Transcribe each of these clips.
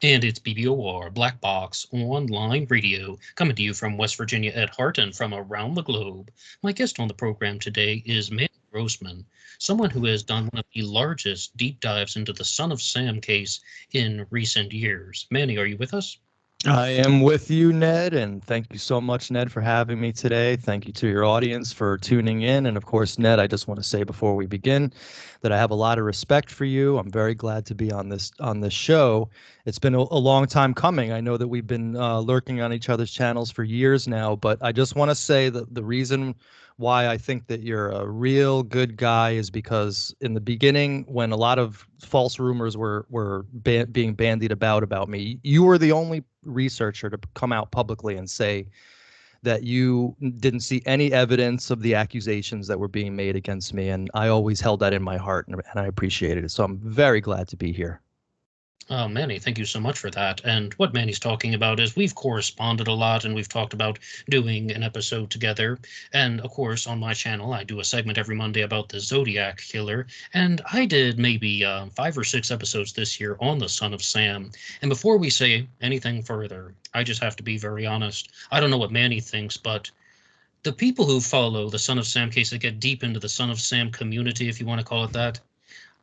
And it's BBOR Black Box Online Radio, coming to you from West Virginia at heart and from around the globe. My guest on the program today is Manny Grossman, someone who has done one of the largest deep dives into the Son of Sam case in recent years. Manny, are you with us? I am with you, Ned, and thank you so much, Ned, for having me today. Thank you to your audience for tuning in. And of course, Ned, I just want to say before we begin that I have a lot of respect for you. I'm very glad to be on this show. It's been a long time coming. I know that we've been lurking on each other's channels for years now, but I just want to say that the reason why I think that you're a real good guy is because in the beginning, when a lot of false rumors were being bandied about me, you were the only researcher to come out publicly and say that you didn't see any evidence of the accusations that were being made against me. And I always held that in my heart, and I appreciated it. So I'm very glad to be here. Manny, thank you so much for that. And what Manny's talking about is we've corresponded a lot and we've talked about doing an episode together. And of course, on my channel, I do a segment every Monday about the Zodiac Killer. And I did maybe 5 or 6 episodes this year on the Son of Sam. And before we say anything further, I just have to be very honest. I don't know what Manny thinks, but the people who follow the Son of Sam case that get deep into the Son of Sam community, if you want to call it that,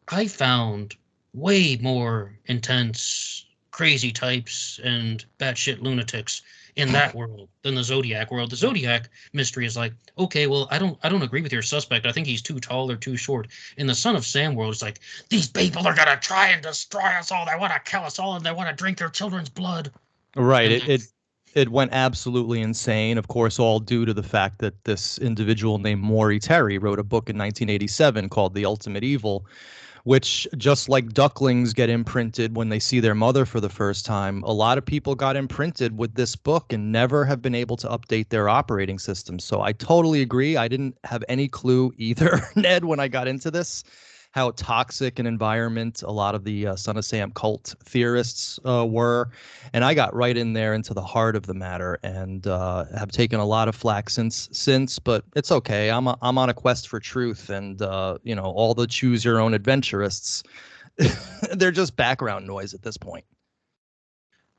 I found way more intense, crazy types and batshit lunatics in that world than the Zodiac world. The Zodiac mystery is like, okay, well, I don't agree with your suspect. I think he's too tall or too short. In the Son of Sam world, it's like, these people are gonna try and destroy us all. They want to kill us all, and they want to drink their children's blood. Right. It went absolutely insane, of course, all due to the fact that this individual named Maury Terry wrote a book in 1987 called The Ultimate Evil, which, just like ducklings get imprinted when they see their mother for the first time, a lot of people got imprinted with this book and never have been able to update their operating system. So I totally agree. I didn't have any clue either, Ned, when I got into this, how toxic an environment a lot of the Son of Sam cult theorists were. And I got right in there into the heart of the matter and have taken a lot of flack since, but it's okay. I'm on a quest for truth, and all the choose your own adventurists, they're just background noise at this point.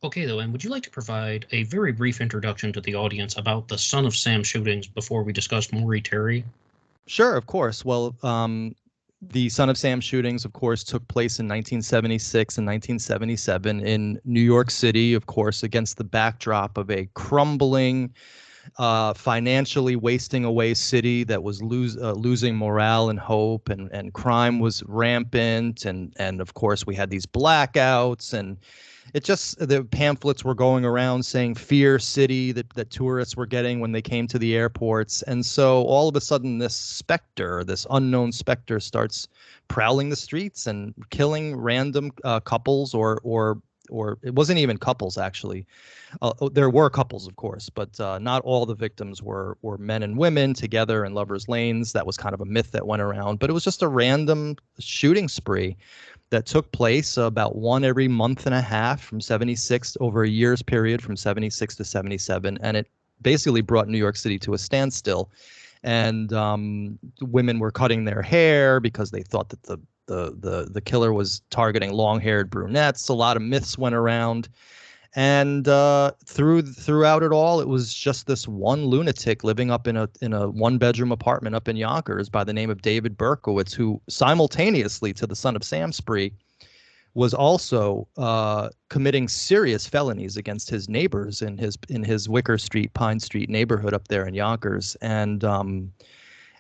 Okay, though, and would you like to provide a very brief introduction to the audience about the Son of Sam shootings before we discuss Maury Terry? Sure, of course. Well, the Son of Sam shootings, of course, took place in 1976 and 1977 in New York City, of course, against the backdrop of a crumbling, financially wasting away city that was losing morale and hope, and crime was rampant. And of course, we had these blackouts, and the pamphlets were going around saying fear city that tourists were getting when they came to the airports. And so all of a sudden this unknown specter starts prowling the streets and killing random couples or it wasn't even couples, actually. There were couples, of course, but not all the victims were men and women together in lovers' lanes. That was kind of a myth that went around, but it was just a random shooting spree that took place about one every month and a half from 76 over a year's period from 76 to 77. And it basically brought New York City to a standstill. And women were cutting their hair because they thought that the killer was targeting long-haired brunettes. A lot of myths went around. And throughout it all, it was just this one lunatic living up in a one-bedroom apartment up in Yonkers by the name of David Berkowitz, who simultaneously to the Son of Sam spree was also committing serious felonies against his neighbors in his Wicker Street, Pine Street neighborhood up there in Yonkers.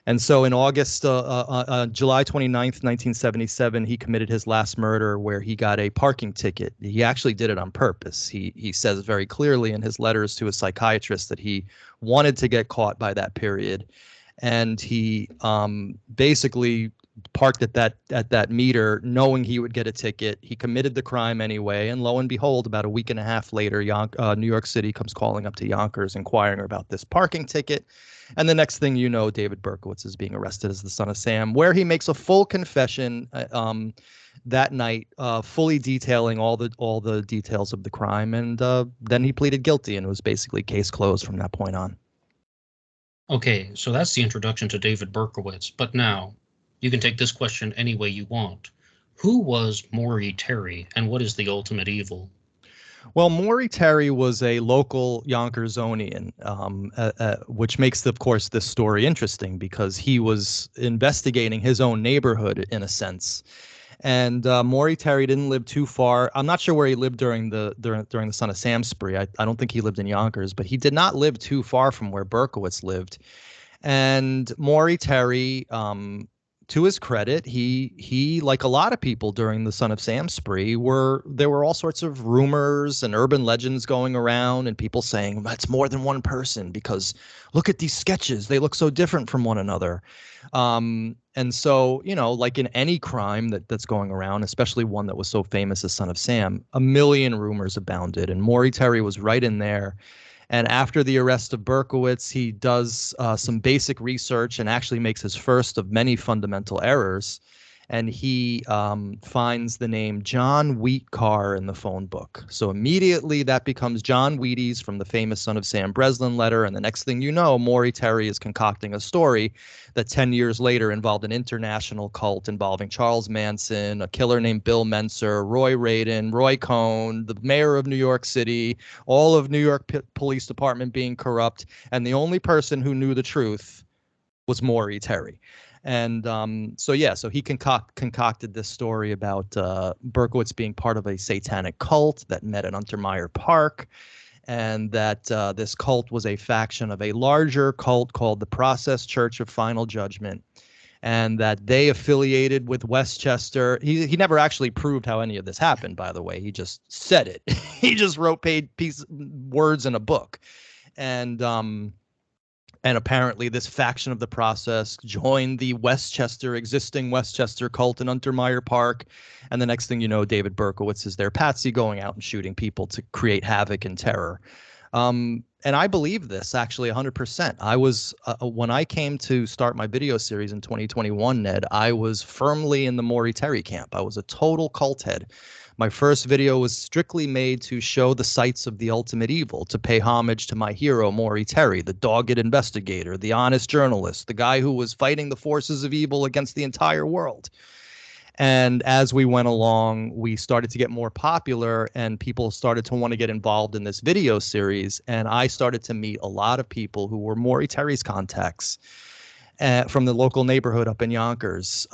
And so in August, July 29th, 1977, he committed his last murder where he got a parking ticket. He actually did it on purpose. He says very clearly in his letters to his psychiatrist that he wanted to get caught by that period. And he basically parked at that meter knowing he would get a ticket. He committed the crime anyway. And lo and behold, about a week and a half later, New York City comes calling up to Yonkers inquiring about this parking ticket. And the next thing you know, David Berkowitz is being arrested as the Son of Sam, where he makes a full confession that night, fully detailing all the details of the crime. And then he pleaded guilty, and it was basically case closed from that point on. Okay, so that's the introduction to David Berkowitz. But now, you can take this question any way you want. Who was Maury Terry, and what is the ultimate evil? Well, Maury Terry was a local Yonkersonian, which makes, of course, this story interesting because he was investigating his own neighborhood in a sense. And Maury Terry didn't live too far. I'm not sure where he lived during the Son of Sam spree. I don't think he lived in Yonkers, but he did not live too far from where Berkowitz lived. And Maury Terry, to his credit, he like a lot of people during the Son of Sam spree, there were all sorts of rumors and urban legends going around, and people saying that's more than one person because look at these sketches, they look so different from one another. And so, like in any crime that's going around, especially one that was so famous as Son of Sam, a million rumors abounded, and Maury Terry was right in there. And after the arrest of Berkowitz, he does some basic research and actually makes his first of many fundamental errors. And he finds the name John Wheat Carr in the phone book. So immediately that becomes John Wheaties from the famous Son of Sam Breslin letter. And the next thing you know, Maury Terry is concocting a story that 10 years later involved an international cult involving Charles Manson, a killer named Bill Menser, Roy Radin, Roy Cohn, the mayor of New York City, all of New York Police Department being corrupt. And the only person who knew the truth was Maury Terry. And so he concocted this story about Berkowitz being part of a satanic cult that met at Untermeyer Park, and that this cult was a faction of a larger cult called the Process Church of Final Judgment, and that they affiliated with Westchester. He never actually proved how any of this happened, by the way. He just said it. He just wrote words in a book. And apparently this faction of the Process joined the existing Westchester cult in Untermeyer Park. And the next thing you know, David Berkowitz is their patsy going out and shooting people to create havoc and terror. And I believe this actually 100%. I was, when I came to start my video series in 2021, Ned, I was firmly in the Maury Terry camp. I was a total cult head. My first video was strictly made to show the sights of the ultimate evil, to pay homage to my hero, Maury Terry, the dogged investigator, the honest journalist, the guy who was fighting the forces of evil against the entire world. And as we went along, we started to get more popular and people started to want to get involved in this video series. And I started to meet a lot of people who were Maury Terry's contacts from the local neighborhood up in Yonkers.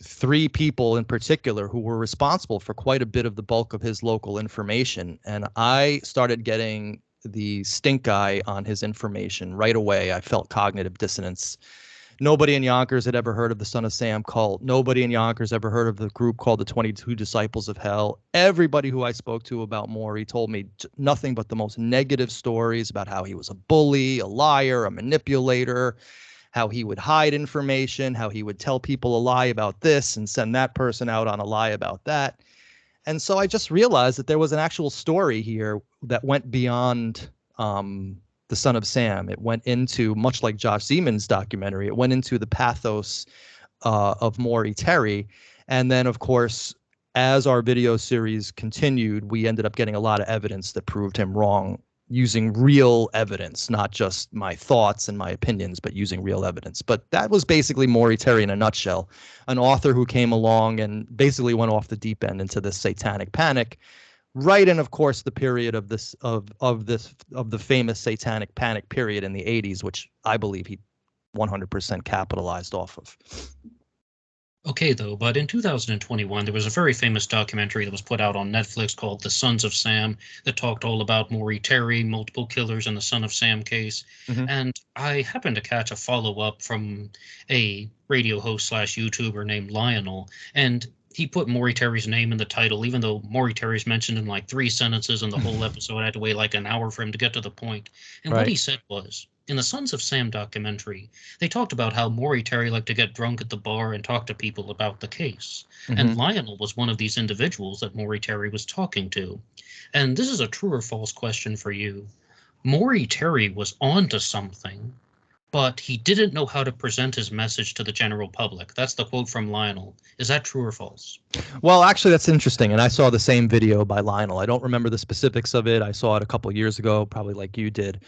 3 people in particular who were responsible for quite a bit of the bulk of his local information. And I started getting the stink eye on his information right away. I felt cognitive dissonance. Nobody in Yonkers had ever heard of the Son of Sam cult. Nobody in Yonkers ever heard of the group called the 22 Disciples of Hell. Everybody who I spoke to about Maury told me nothing but the most negative stories about how he was a bully, a liar, a manipulator, how he would hide information, how he would tell people a lie about this and send that person out on a lie about that. And so I just realized that there was an actual story here that went beyond the Son of Sam. It went into, much like Josh Zeman's documentary, it went into the pathos of Maury Terry. And then, of course, as our video series continued, we ended up getting a lot of evidence that proved him wrong, using real evidence, not just my thoughts and my opinions, but using real evidence. But that was basically Maury Terry in a nutshell, an author who came along and basically went off the deep end into this satanic panic, right in, of course, the period of the famous satanic panic period in the 80s, which I believe he 100% capitalized off of. Okay, though, but in 2021, there was a very famous documentary that was put out on Netflix called The Sons of Sam that talked all about Maury Terry, multiple killers in the Son of Sam case. Mm-hmm. And I happened to catch a follow-up from a radio host / YouTuber named Lionel, and he put Maury Terry's name in the title, even though Maury Terry's mentioned in like 3 sentences in the whole episode. I had to wait like an hour for him to get to the point. And what he said was, in the Sons of Sam documentary, they talked about how Maury Terry liked to get drunk at the bar and talk to people about the case. Mm-hmm. And Lionel was one of these individuals that Maury Terry was talking to. And this is a true or false question for you. Maury Terry was onto something, but he didn't know how to present his message to the general public. That's the quote from Lionel. Is that true or false? Well, actually, that's interesting. And I saw the same video by Lionel. I don't remember the specifics of it. I saw it a couple of years ago, probably like you did.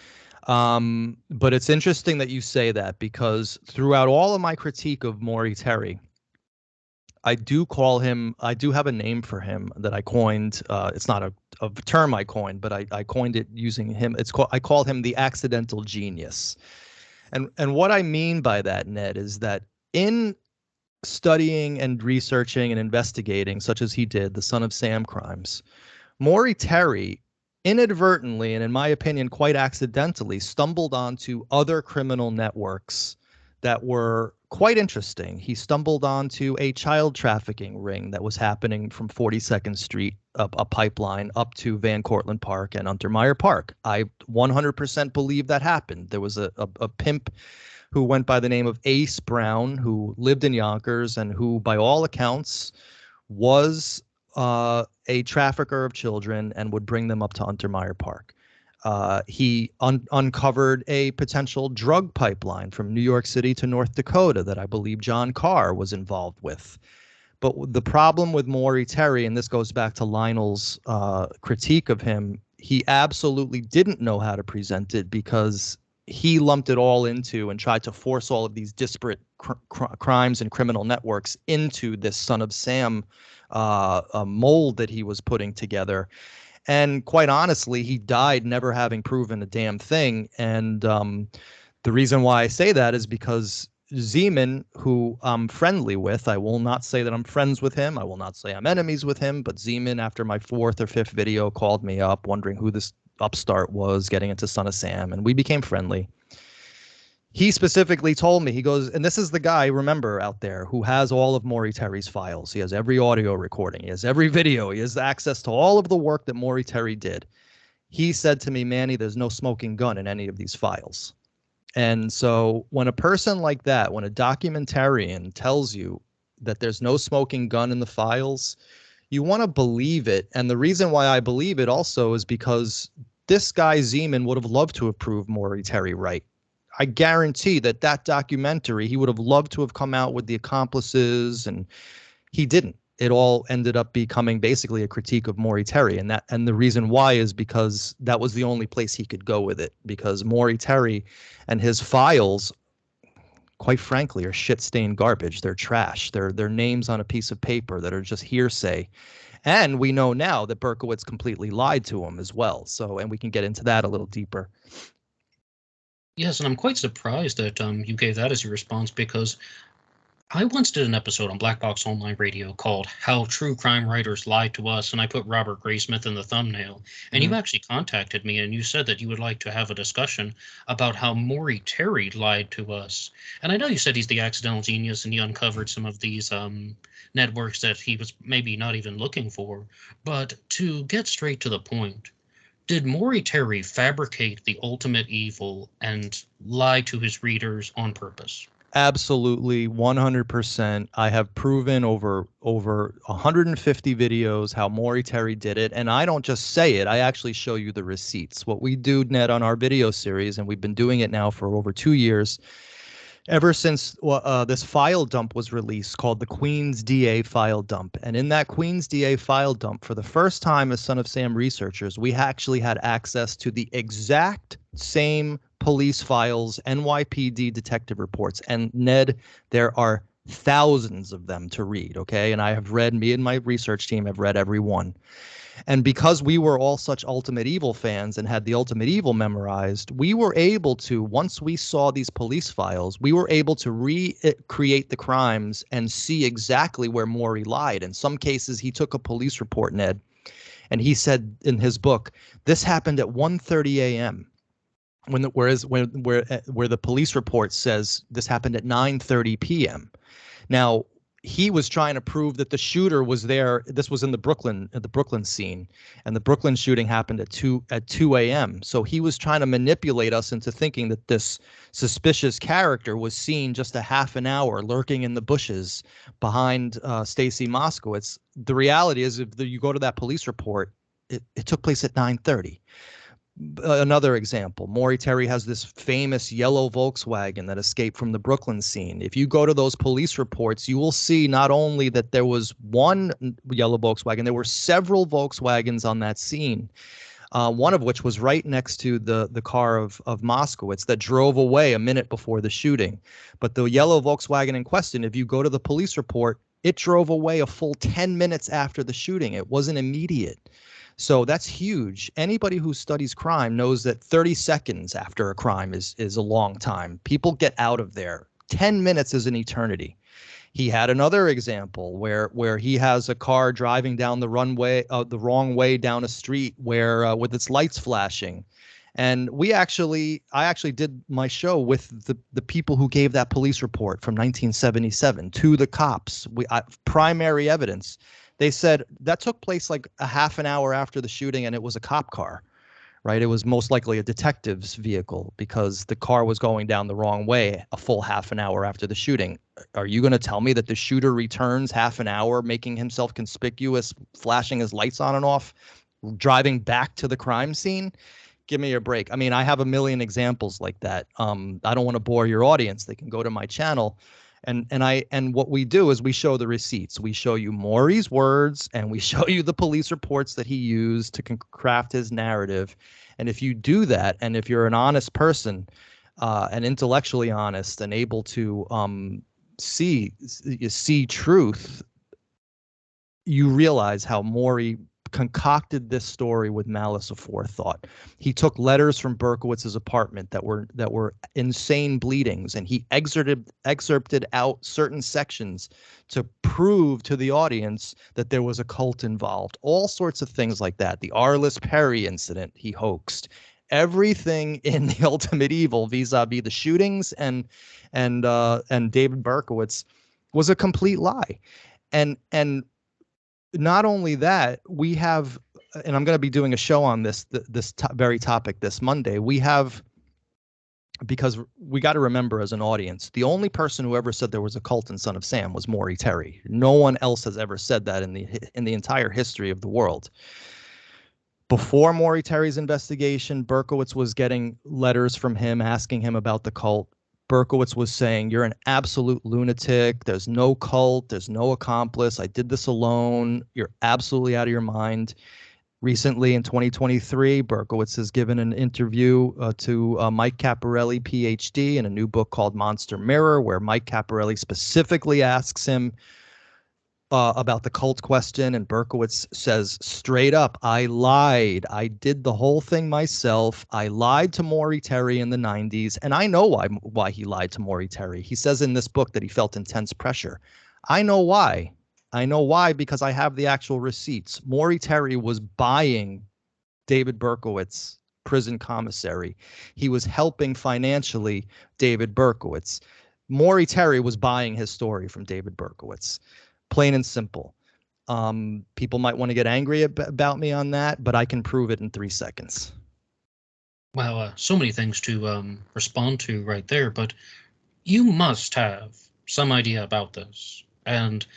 But it's interesting that you say that, because throughout all of my critique of Maury Terry, I do call him, I do have a name for him that I coined. It's not a term I coined, but I coined it using him. I call him the accidental genius. And what I mean by that, Ned, is that in studying and researching and investigating, such as he did, the Son of Sam crimes, Maury Terry inadvertently, and in my opinion, quite accidentally, stumbled onto other criminal networks that were quite interesting. He stumbled onto a child trafficking ring that was happening from 42nd Street up a pipeline up to Van Cortlandt Park and Untermeyer Park. I 100% believe that happened. There was a pimp who went by the name of Ace Brown, who lived in Yonkers and who, by all accounts, was a trafficker of children and would bring them up to Untermeyer Park. He uncovered a potential drug pipeline from New York City to North Dakota that I believe John Carr was involved with. But the problem with Maury Terry, and this goes back to Lionel's critique of him, he absolutely didn't know how to present it because he lumped it all into and tried to force all of these disparate crimes and criminal networks into this Son of Sam mold that he was putting together. And quite honestly, he died never having proven a damn thing. And the reason why I say that is because Zeman, who I'm friendly with, I will not say that I'm friends with him. I will not say I'm enemies with him. But Zeman, after my 4th or 5th video, called me up wondering who this upstart was getting into Son of Sam, and we became friendly. He specifically told me, he goes, and this is the guy, remember, out there who has all of Maury Terry's files. He has every audio recording. He has every video. He has access to all of the work that Maury Terry did. He said to me, Manny, there's no smoking gun in any of these files. And so when a person like that, when a documentarian tells you that there's no smoking gun in the files, you want to believe it. And the reason why I believe it also is because this guy Zeman would have loved to have proved Maury Terry right. I guarantee that documentary, he would have loved to have come out with the accomplices, and he didn't. It all ended up becoming basically a critique of Maury Terry, and the reason why is because that was the only place he could go with it, because Maury Terry and his files, quite frankly, are shit-stained garbage. They're trash. They're names on a piece of paper that are just hearsay. And we know now that Berkowitz completely lied to him as well. So, and we can get into that a little deeper. Yes, and I'm quite surprised that you gave that as your response, because I once did an episode on Black Box Online Radio called How True Crime Writers Lie to Us, and I put Robert Graysmith in the thumbnail. And you actually contacted me, and you said that you would like to have a discussion about how Maury Terry lied to us. And I know you said he's the accidental genius, and he uncovered some of these networks that he was maybe not even looking for. But to get straight to the point, did Maury Terry fabricate the ultimate evil and lie to his readers on purpose? Absolutely, 100%. I have proven over 150 videos how Maury Terry did it, and I don't just say it. I actually show you the receipts. What we do, Ned, on our video series, and we've been doing it now for over 2 years, ever since this file dump was released called the Queens DA file dump. And in that Queens DA file dump, for the first time as Son of Sam researchers, we actually had access to the exact same police files, NYPD detective reports. And Ned, there are thousands of them to read, okay? And I have read, me and my research team have read every one. And because we were all such Ultimate Evil fans and had the Ultimate Evil memorized, we were able to, once we saw these police files, we were able to recreate the crimes and see exactly where Maury lied. In some cases, he took a police report, Ned, and he said in his book, this happened at 1:30 a.m. Where the police report says this happened at 9:30 p.m. Now, he was trying to prove that the shooter was there. This was in the Brooklyn scene, and the Brooklyn shooting happened at 2 a.m. So he was trying to manipulate us into thinking that this suspicious character was seen just a half an hour lurking in the bushes behind Stacy Moskowitz. The reality is, if you go to that police report, it took place at 9:30. Another example, Maury Terry has this famous yellow Volkswagen that escaped from the Brooklyn scene. If you go to those police reports, you will see not only that there was one yellow Volkswagen, there were several Volkswagens on that scene, one of which was right next to the car of Moskowitz that drove away a minute before the shooting. But the yellow Volkswagen in question, if you go to the police report, It drove away a full 10 minutes after the shooting. It wasn't immediate. So that's huge. Anybody who studies crime knows that 30 seconds after a crime is a long time. People get out of there. 10 minutes is an eternity. He had another example where he has a car driving down the runway, the wrong way down a street where with its lights flashing. And I actually did my show with the people who gave that police report from 1977 to the cops. Primary evidence. They said that took place like a half an hour after the shooting, and it was a cop car, right? It was most likely a detective's vehicle because the car was going down the wrong way a full half an hour after the shooting. Are you going to tell me that the shooter returns half an hour, making himself conspicuous, flashing his lights on and off, driving back to the crime scene? Give me a break. I mean, I have a million examples like that. I don't want to bore your audience. They can go to my channel. And what we do is we show the receipts. We show you Maury's words and we show you the police reports that he used to craft his narrative. And if you do that, and if you're an honest person, and intellectually honest and able to see truth, you realize how Maury concocted this story with malice aforethought. He took letters from Berkowitz's apartment that were insane bleedings, and he excerpted out certain sections to prove to the audience that there was a cult involved. All sorts of things like that. The Arliss Perry incident he hoaxed. Everything in The Ultimate Evil, vis-a-vis the shootings and David Berkowitz, was a complete lie. And not only that, we have, and I'm going to be doing a show on this very topic this Monday. We have, because we got to remember as an audience, the only person who ever said there was a cult in Son of Sam was Maury Terry. No one else has ever said that in the entire history of the world. Before Maury Terry's investigation, Berkowitz was getting letters from him asking him about the cult. Berkowitz was saying, you're an absolute lunatic. There's no cult. There's no accomplice. I did this alone. You're absolutely out of your mind. Recently, in 2023, Berkowitz has given an interview to Mike Caparelli, PhD, in a new book called Monster Mirror, where Mike Caparelli specifically asks him about the cult question, and Berkowitz says straight up, I lied. I did the whole thing myself. I lied to Maury Terry in the 90s, and I know why he lied to Maury Terry. He says in this book that he felt intense pressure. I know why. I know why because I have the actual receipts. Maury Terry was buying David Berkowitz, prison commissary. He was helping financially David Berkowitz. Maury Terry was buying his story from David Berkowitz. Plain and simple. People might want to get angry about me on that, but I can prove it in 3 seconds. Wow, so many things to respond to right there, but you must have some idea about this. And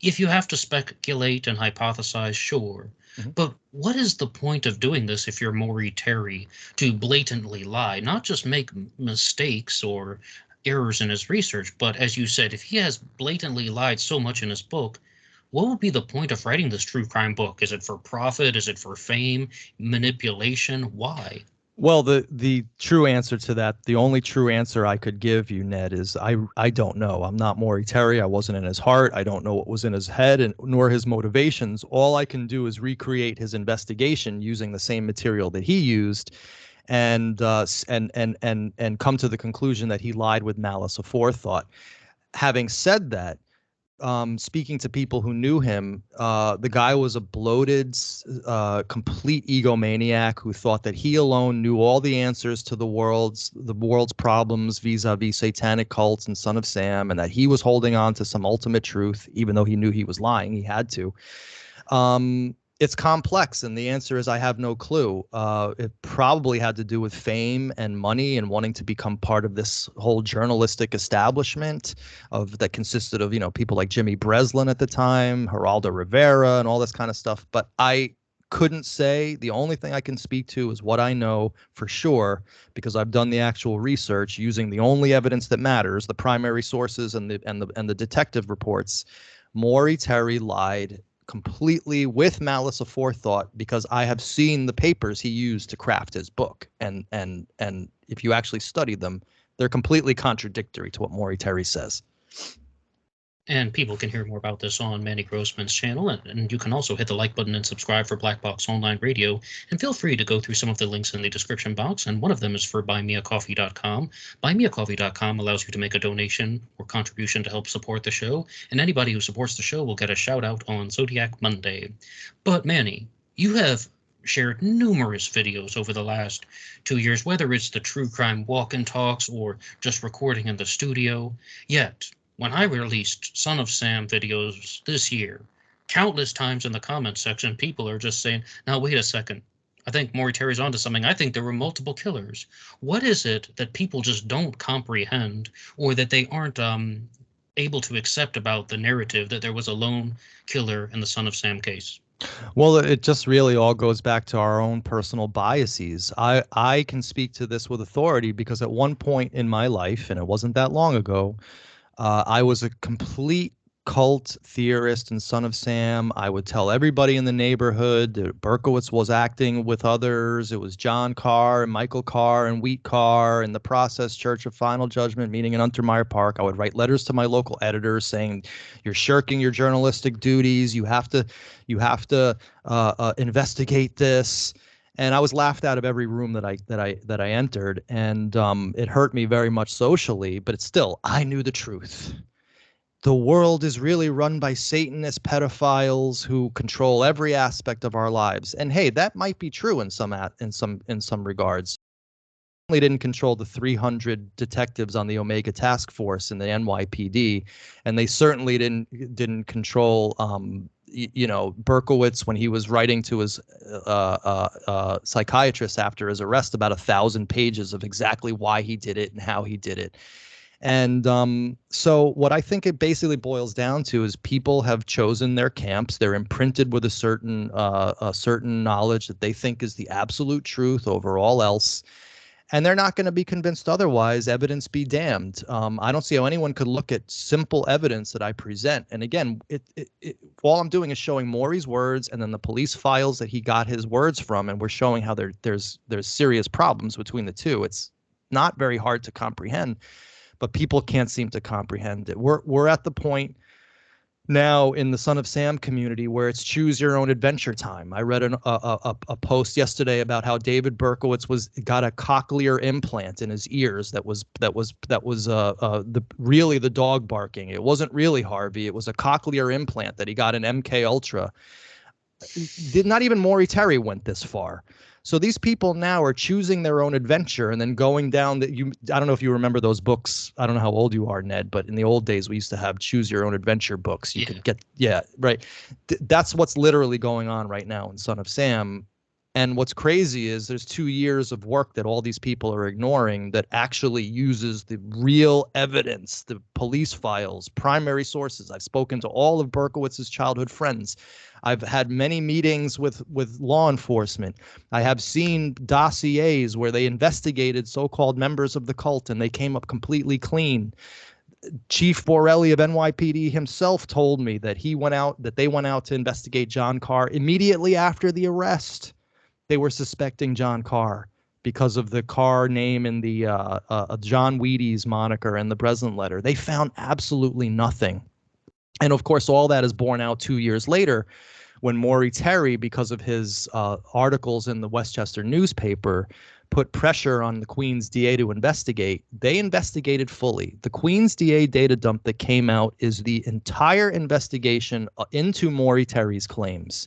if you have to speculate and hypothesize, sure. Mm-hmm. But what is the point of doing this if you're Maury Terry, to blatantly lie, not just make mistakes or errors in his research, but as you said, if he has blatantly lied so much in his book, what would be the point of writing this true crime book? Is it for profit? Is it for fame, manipulation? Why? Well, the true answer to that, the only true answer I could give you, Ned, is I don't know. I'm not Maury Terry. I wasn't in his heart. I don't know what was in his head and nor his motivations. All I can do is recreate his investigation using the same material that he used, and come to the conclusion that he lied with malice aforethought. Having said that, speaking to people who knew him, the guy was a bloated, complete egomaniac who thought that he alone knew all the answers to the world's problems vis-a-vis satanic cults and Son of Sam, and that he was holding on to some ultimate truth, even though he knew he was lying. He had to. It's complex, and the answer is I have no clue. It probably had to do with fame and money and wanting to become part of this whole journalistic establishment that consisted of, people like Jimmy Breslin at the time, Geraldo Rivera, and all this kind of stuff. But I couldn't say. The only thing I can speak to is what I know for sure, because I've done the actual research using the only evidence that matters, the primary sources and the detective reports. Maury Terry lied completely with malice aforethought, because I have seen the papers he used to craft his book, and if you actually study them, they're completely contradictory to what Maury Terry says. And people can hear more about this on Manny Grossman's channel, and you can also hit the like button and subscribe for Black Box Online Radio. And feel free to go through some of the links in the description box, and one of them is for BuyMeACoffee.com. BuyMeACoffee.com allows you to make a donation or contribution to help support the show, and anybody who supports the show will get a shout-out on Zodiac Monday. But Manny, you have shared numerous videos over the last 2 years, whether it's the true crime walk-in talks or just recording in the studio. Yet, when I released Son of Sam videos this year, countless times in the comments section, people are just saying, now wait a second, I think Maury Terry's onto something. I think there were multiple killers. What is it that people just don't comprehend, or that they aren't able to accept about the narrative that there was a lone killer in the Son of Sam case? Well, it just really all goes back to our own personal biases. I can speak to this with authority because at one point in my life, and it wasn't that long ago, I was a complete cult theorist and Son of Sam. I would tell everybody in the neighborhood that Berkowitz was acting with others. It was John Carr and Michael Carr and Wheat Carr and the Process Church of Final Judgment meeting in Untermeyer Park. I would write letters to my local editors saying, "You're shirking your journalistic duties. You have to investigate this." And I was laughed out of every room that I entered, and it hurt me very much socially. But it's still, I knew the truth. The world is really run by Satanist pedophiles who control every aspect of our lives. And hey, that might be true in some regards. They didn't control the 300 detectives on the Omega Task Force in the NYPD, and they certainly didn't control Berkowitz when he was writing to his psychiatrist after his arrest about 1,000 pages of exactly why he did it and how he did it. And so what I think it basically boils down to is people have chosen their camps. They're imprinted with a certain knowledge that they think is the absolute truth over all else. And they're not going to be convinced otherwise. Evidence be damned. I don't see how anyone could look at simple evidence that I present. And again, all I'm doing is showing Maury's words and then the police files that he got his words from, and we're showing how there's serious problems between the two. It's not very hard to comprehend, but people can't seem to comprehend it. We're at the point now in the Son of Sam community where it's choose your own adventure time. I read a post yesterday about how David Berkowitz got a cochlear implant in his ears that was really the dog barking. It wasn't really Harvey. It was a cochlear implant that he got in MK Ultra. Not even Maury Terry went this far. So these people now are choosing their own adventure and then going down I don't know if you remember those books. I don't know how old you are, Ned, but in the old days we used to have choose your own adventure books. You could get, right. That's what's literally going on right now in Son of Sam. And what's crazy is there's 2 years of work that all these people are ignoring that actually uses the real evidence, the police files, primary sources. I've spoken to all of Berkowitz's childhood friends. I've had many meetings with law enforcement. I have seen dossiers where they investigated so-called members of the cult and they came up completely clean. Chief Borelli of NYPD himself told me that they went out to investigate John Carr immediately after the arrest. They were suspecting John Carr because of the Carr name in the John Wheaties moniker and the Breslin letter. They found absolutely nothing. And of course, all that is borne out 2 years later when Maury Terry, because of his articles in the Westchester newspaper, put pressure on the Queens DA to investigate. They investigated fully. The Queens DA data dump that came out is the entire investigation into Maury Terry's claims.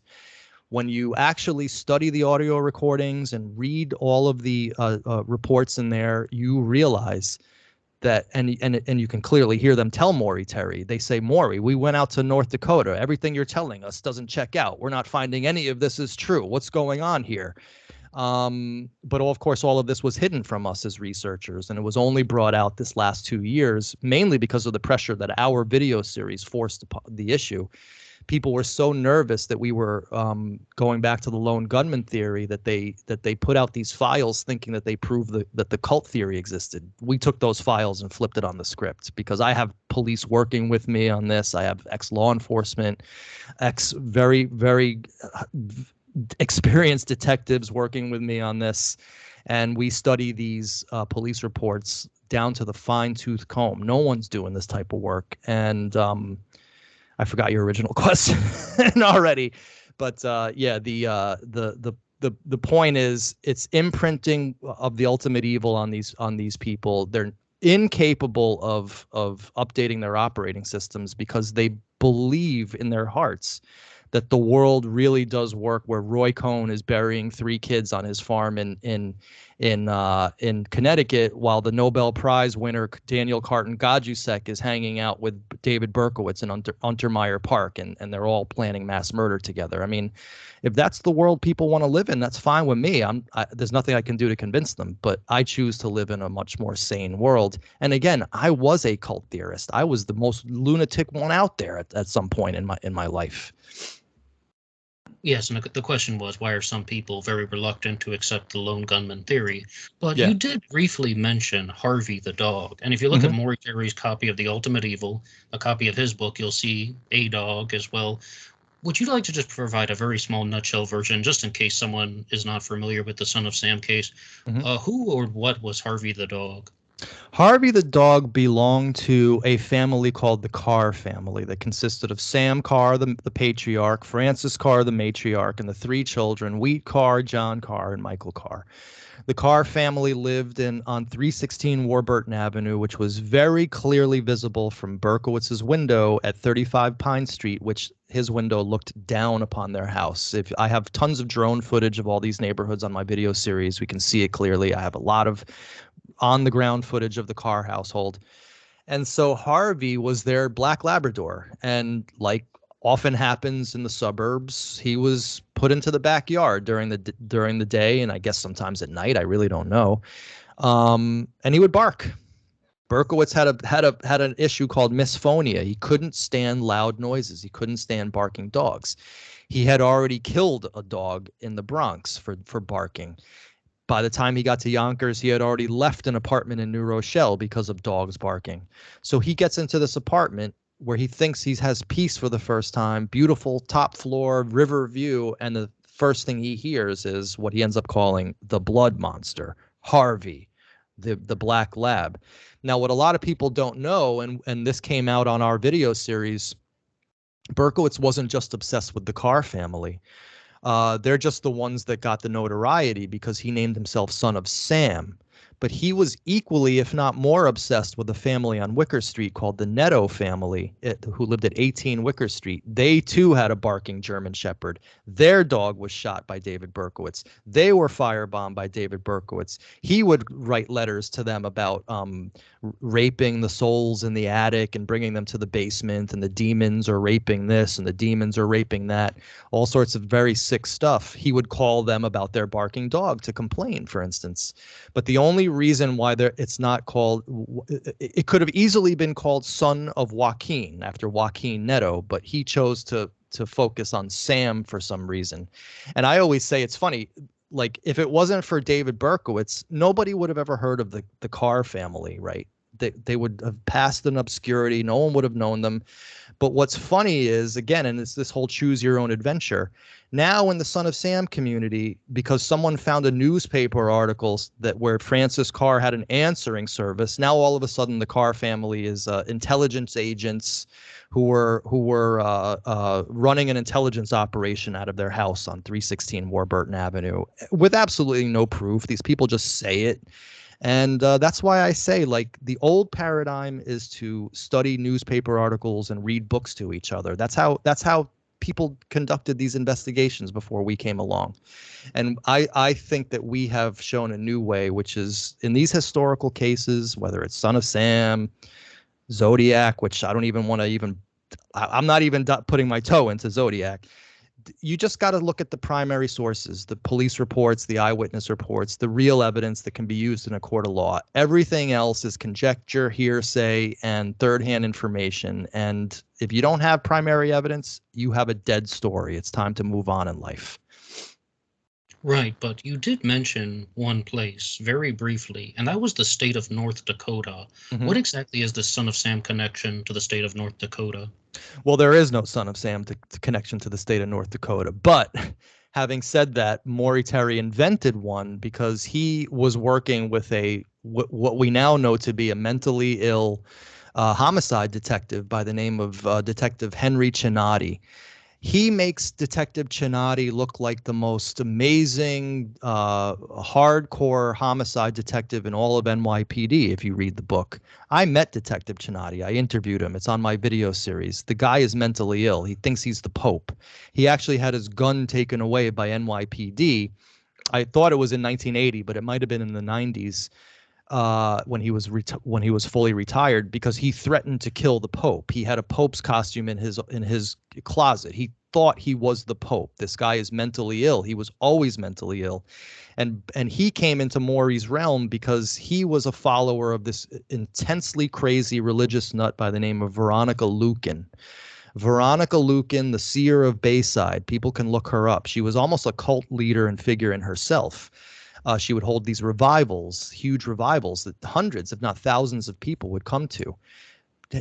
When you actually study the audio recordings and read all of the reports in there, you realize that, and you can clearly hear them tell Maury Terry. They say, "Maury, we went out to North Dakota. Everything you're telling us doesn't check out. We're not finding any of this is true. What's going on here?" But of course, all of this was hidden from us as researchers, and it was only brought out this last 2 years, mainly because of the pressure that our video series forced upon the issue. People were so nervous that we were going back to the lone gunman theory that they put out these files thinking that they proved that the cult theory existed. We took those files and flipped it on the script because I have police working with me on this. I have ex-law enforcement, very, very experienced detectives working with me on this. And we study these police reports down to the fine tooth comb. No one's doing this type of work. And I forgot your original question already, but yeah, the point is it's imprinting of the ultimate evil on these people. They're incapable of updating their operating systems because they believe in their hearts that the world really does work, where Roy Cohn is burying 3 kids on his farm in Connecticut, while the Nobel Prize winner Daniel Carton Gajusek is hanging out with David Berkowitz in Untermeyer Park, and they're all planning mass murder together. I mean, if that's the world people want to live in, that's fine with me. There's nothing I can do to convince them, but I choose to live in a much more sane world. And again, I was a cult theorist. I was the most lunatic one out there at some point in my life. Yes, and the question was, why are some people very reluctant to accept the lone gunman theory? But Yeah. you did briefly mention Harvey the dog. And if you look at Maury Terry's copy of The Ultimate Evil, a copy of his book, you'll see a dog as well. Would you like to just provide a very small nutshell version, just in case someone is not familiar with the Son of Sam case? Who or what was Harvey the dog? Harvey the dog belonged to a family called the Carr family that consisted of Sam Carr, the patriarch, Francis Carr, the matriarch, and the 3 children, Wheat Carr, John Carr, and Michael Carr. The Carr family lived on 316 Warburton Avenue, which was very clearly visible from Berkowitz's window at 35 Pine Street, which his window looked down upon their house. If I have tons of drone footage of all these neighborhoods on my video series, we can see it clearly. I have a lot of on-the-ground footage of the Carr household. And so Harvey was their black Labrador. And like often happens in the suburbs, he was put into the backyard during the day, and I guess sometimes at night. I really don't know. And he would bark. Berkowitz had an issue called misphonia. He couldn't stand loud noises. He couldn't stand barking dogs. He had already killed a dog in the Bronx for barking. By the time he got to Yonkers, he had already left an apartment in New Rochelle because of dogs barking. So he gets into this apartment where he thinks he has peace for the first time, beautiful top floor, river view, and the first thing he hears is what he ends up calling the blood monster, Harvey, the black lab. Now, what a lot of people don't know, and this came out on our video series, Berkowitz wasn't just obsessed with the Carr family. They're just the ones that got the notoriety because he named himself Son of Sam. But he was equally, if not more, obsessed with a family on Wicker Street called the Netto family, who lived at 18 Wicker Street. They, too, had a barking German Shepherd. Their dog was shot by David Berkowitz. They were firebombed by David Berkowitz. He would write letters to them about raping the souls in the attic and bringing them to the basement, and the demons are raping this and the demons are raping that, all sorts of very sick stuff. He would call them about their barking dog to complain, for instance. But the only reason why it's not called, it could have easily been called Son of Joaquin after Joaquin Netto, but he chose to focus on Sam for some reason. And I always say it's funny, like if it wasn't for David Berkowitz, nobody would have ever heard of the Carr family, right? They would have passed in obscurity. No one would have known them. But what's funny is, again, and it's this whole choose your own adventure. Now in the Son of Sam community, because someone found a newspaper article where Francis Carr had an answering service, now all of a sudden the Carr family is intelligence agents who were running an intelligence operation out of their house on 316 Warburton Avenue with absolutely no proof. These people just say it. And that's why I say, like, the old paradigm is to study newspaper articles and read books to each other. That's how people conducted these investigations before we came along. And I think that we have shown a new way, which is in these historical cases, whether it's Son of Sam, Zodiac, which I don't even want to I'm not even putting my toe into Zodiac. You just got to look at the primary sources, the police reports, the eyewitness reports, the real evidence that can be used in a court of law. Everything else is conjecture, hearsay, and third-hand information. And if you don't have primary evidence, you have a dead story. It's time to move on in life. Right, but you did mention one place very briefly, and that was the state of North Dakota. Mm-hmm. What exactly is the Son of Sam connection to the state of North Dakota? Well, there is no Son of Sam connection to the state of North Dakota. But having said that, Maury Terry invented one because he was working with a what we now know to be a mentally ill homicide detective by the name of Detective Henry Chinati. He makes Detective Chinati look like the most amazing, hardcore homicide detective in all of NYPD, if you read the book. I met Detective Chinati. I interviewed him. It's on my video series. The guy is mentally ill. He thinks he's the Pope. He actually had his gun taken away by NYPD. I thought it was in 1980, but it might have been in the 90s when he was fully retired, because he threatened to kill the Pope. He had a Pope's costume in his closet. He thought he was the Pope. This guy is mentally ill. He was always mentally ill. And he came into Maury's realm because he was a follower of this intensely crazy religious nut by the name of Veronica Lukin. Veronica Lukin, the seer of Bayside. People can look her up. She was almost a cult leader and figure in herself. She would hold these revivals, huge revivals that hundreds, if not thousands of people would come to.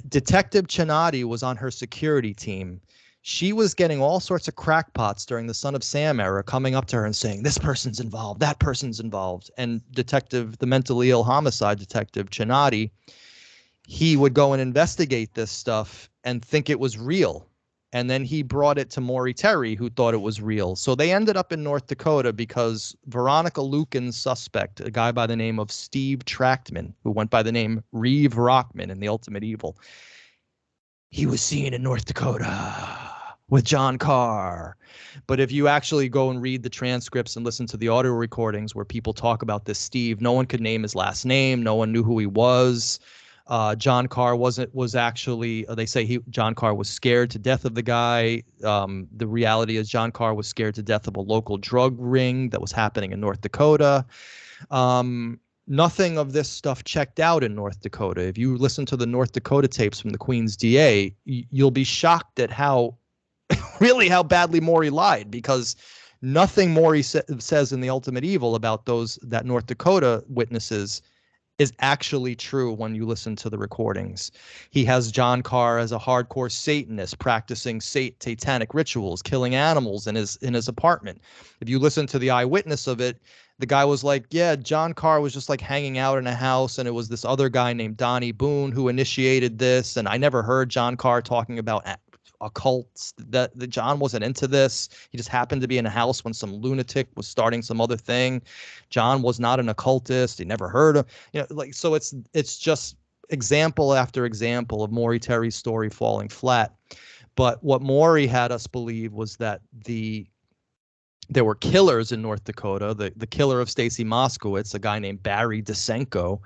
Detective Chinati was on her security team. She was getting all sorts of crackpots during the Son of Sam era coming up to her and saying, this person's involved, that person's involved. And the mentally ill homicide detective Chinati, he would go and investigate this stuff and think it was real. And then he brought it to Maury Terry, who thought it was real. So they ended up in North Dakota because Veronica Lukin's suspect, a guy by the name of Steve Trachtman, who went by the name Reeve Rockman in The Ultimate Evil, he was seen in North Dakota with John Carr. But if you actually go and read the transcripts and listen to the audio recordings where people talk about this Steve, no one could name his last name. No one knew who he was. John Carr was actually, they say John Carr was scared to death of the guy. The reality is John Carr was scared to death of a local drug ring that was happening in North Dakota. Nothing of this stuff checked out in North Dakota. If you listen to the North Dakota tapes from the Queen's DA, you'll be shocked at how badly Maury lied, because nothing Maury says in The Ultimate Evil about that North Dakota witnesses is actually true when you listen to the recordings. He has John Carr as a hardcore Satanist practicing satanic rituals, killing animals in his apartment. If you listen to the eyewitness of it, the guy was like, yeah, John Carr was just like hanging out in a house, and it was this other guy named Donnie Boone who initiated this, and I never heard John Carr talking about occults. That John wasn't into this. He just happened to be in a house when some lunatic was starting some other thing. John was not an occultist. He never heard of, so it's just example after example of Maury Terry's story falling flat. But what Maury had us believe was that there were killers in North Dakota. The killer of Stacy Moskowitz, a guy named Barry Desenko,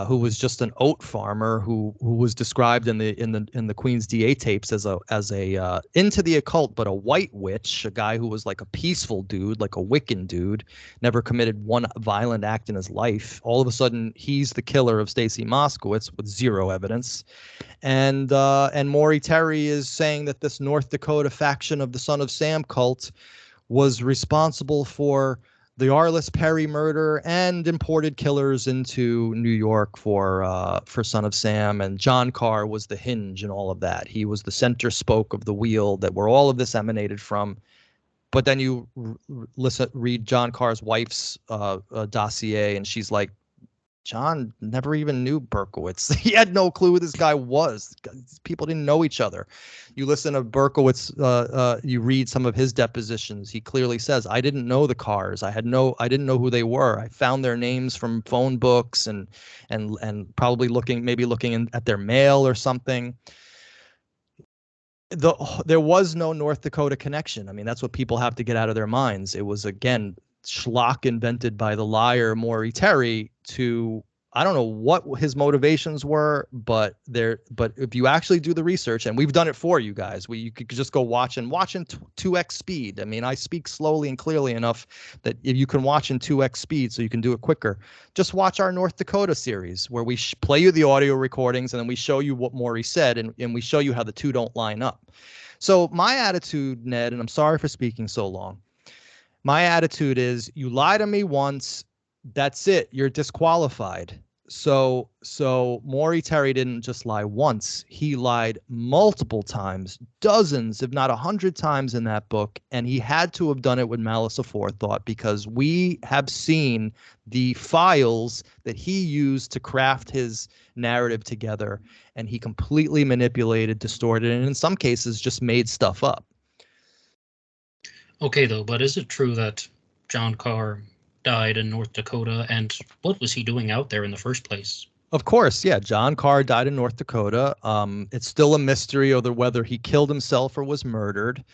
who was just an oat farmer who was described in the Queen's DA tapes as a into the occult, but a white witch, a guy who was like a peaceful dude, like a Wiccan dude, never committed one violent act in his life. All of a sudden, he's the killer of Stacy Moskowitz with zero evidence. And Maury Terry is saying that this North Dakota faction of the Son of Sam cult was responsible for the Arliss Perry murder and imported killers into New York for Son of Sam. And John Carr was the hinge in all of that. He was the center spoke of the wheel that where all of this emanated from. But then you read John Carr's wife's dossier, and she's like, John never even knew Berkowitz. He had no clue who this guy was. People didn't know each other. You listen to Berkowitz, you read some of his depositions. He clearly says, I didn't know the Carrs. I didn't know who they were. I found their names from phone books and probably looking at their mail or something. There was no North Dakota connection. I mean, that's what people have to get out of their minds. It was, again, schlock invented by the liar Maury Terry to, I don't know what his motivations were, but if you actually do the research, and we've done it for you guys, you could just go watch in 2x speed. I mean, I speak slowly and clearly enough that if you can watch in 2x speed so you can do it quicker, just watch our North Dakota series where we play you the audio recordings and then we show you what Maury said, and we show you how the two don't line up. So my attitude, Ned, and I'm sorry for speaking so long, my attitude is, you lie to me once, that's it. You're disqualified. So Maury Terry didn't just lie once. He lied multiple times, dozens, if not 100 times in that book. And he had to have done it with malice aforethought, because we have seen the files that he used to craft his narrative together. And he completely manipulated, distorted, and in some cases just made stuff up. Okay, though, but is it true that John Carr died in North Dakota, and what was he doing out there in the first place? Of course, yeah. John Carr died in North Dakota. It's still a mystery whether he killed himself or was murdered.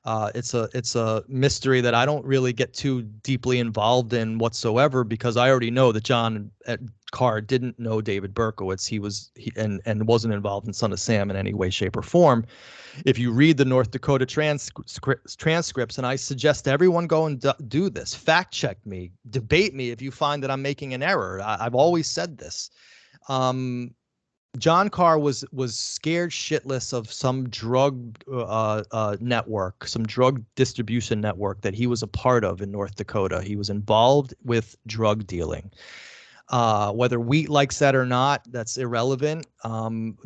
It's a mystery that I don't really get too deeply involved in whatsoever, because I already know that John Carr didn't know David Berkowitz. He wasn't involved in Son of Sam in any way, shape, or form. If you read the North Dakota transcripts, and I suggest everyone go and do this, fact check me, debate me if you find that I'm making an error. I've always said this. John Carr was scared shitless of some drug network, some drug distribution network that he was a part of in North Dakota. He was involved with drug dealing. Whether Wheat likes that or not, that's irrelevant.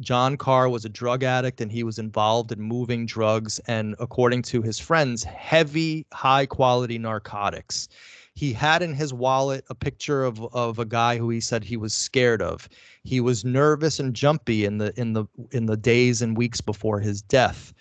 John Carr was a drug addict, and he was involved in moving drugs and, according to his friends, heavy, high-quality narcotics. He had in his wallet a picture of a guy who he said he was scared of. He was nervous and jumpy in the days and weeks before his death,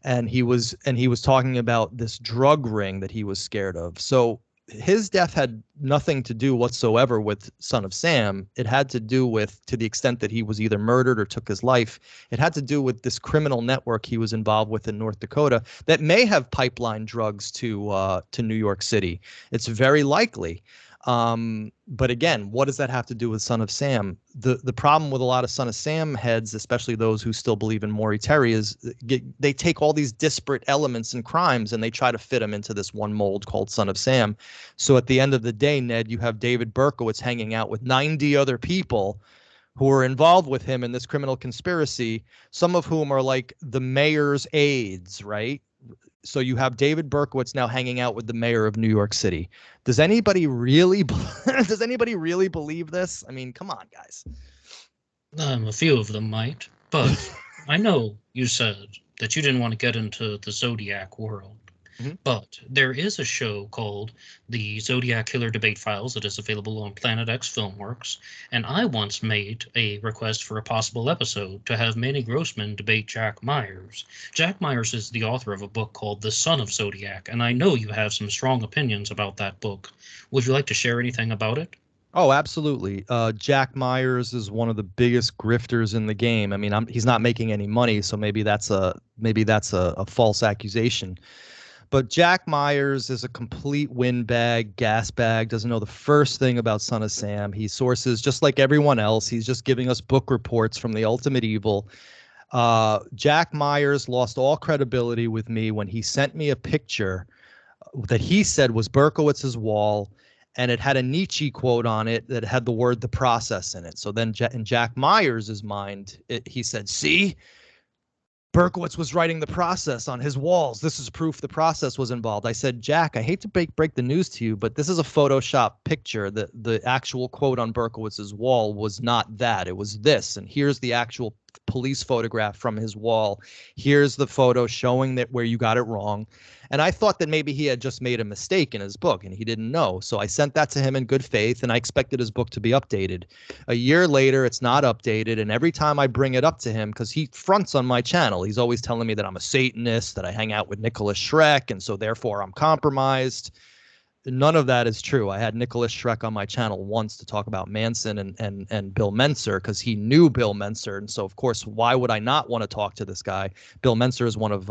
and he was talking about this drug ring that he was scared of. So his death had nothing to do whatsoever with Son of Sam. It had to do with, to the extent that he was either murdered or took his life, it had to do with this criminal network he was involved with in North Dakota that may have pipelined drugs to New York City. It's very likely. But again, what does that have to do with Son of Sam? The problem with a lot of Son of Sam heads, especially those who still believe in Maury Terry, is they take all these disparate elements and crimes and they try to fit them into this one mold called Son of Sam. So at the end of the day, Ned, you have David Berkowitz hanging out with 90 other people who are involved with him in this criminal conspiracy, some of whom are like the mayor's aides, right? So you have David Berkowitz now hanging out with the mayor of New York City. Does anybody really believe this? I mean, come on, guys. A few of them might, but I know you said that you didn't want to get into the Zodiac world. Mm-hmm. But there is a show called the Zodiac Killer Debate Files that is available on Planet X Filmworks, and I once made a request for a possible episode to have Manny Grossman debate Jack Myers. Jack Myers is the author of a book called The Son of Zodiac, and I know you have some strong opinions about that book. Would you like to share anything about it? Oh, absolutely. Jack Myers is one of the biggest grifters in the game. I mean, he's not making any money, so maybe that's a false accusation. But Jack Myers is a complete windbag, gas bag, doesn't know the first thing about Son of Sam. He sources just like everyone else. He's just giving us book reports from the ultimate evil. Jack Myers lost all credibility with me when he sent me a picture that he said was Berkowitz's wall, and it had a Nietzsche quote on it that had the word "the process" in it. So then in Jack Myers' mind, he said, "See? Berkowitz was writing the process on his walls. This is proof the process was involved." I said, "Jack, I hate to break the news to you, but this is a Photoshop picture. The actual quote on Berkowitz's wall was not that. It was this. And here's the actual police photograph from his wall. Here's the photo showing that where you got it wrong." And I thought that maybe he had just made a mistake in his book and he didn't know. So I sent that to him in good faith, and I expected his book to be updated. A year later, it's not updated. And every time I bring it up to him, because he fronts on my channel, he's always telling me that I'm a Satanist, that I hang out with Nicholas Schreck, and so therefore I'm compromised. None of that is true. I had Nicholas Schreck on my channel once to talk about Manson and Bill Menser, because he knew Bill Menser. And so, of course, why would I not want to talk to this guy? Bill Menser is one of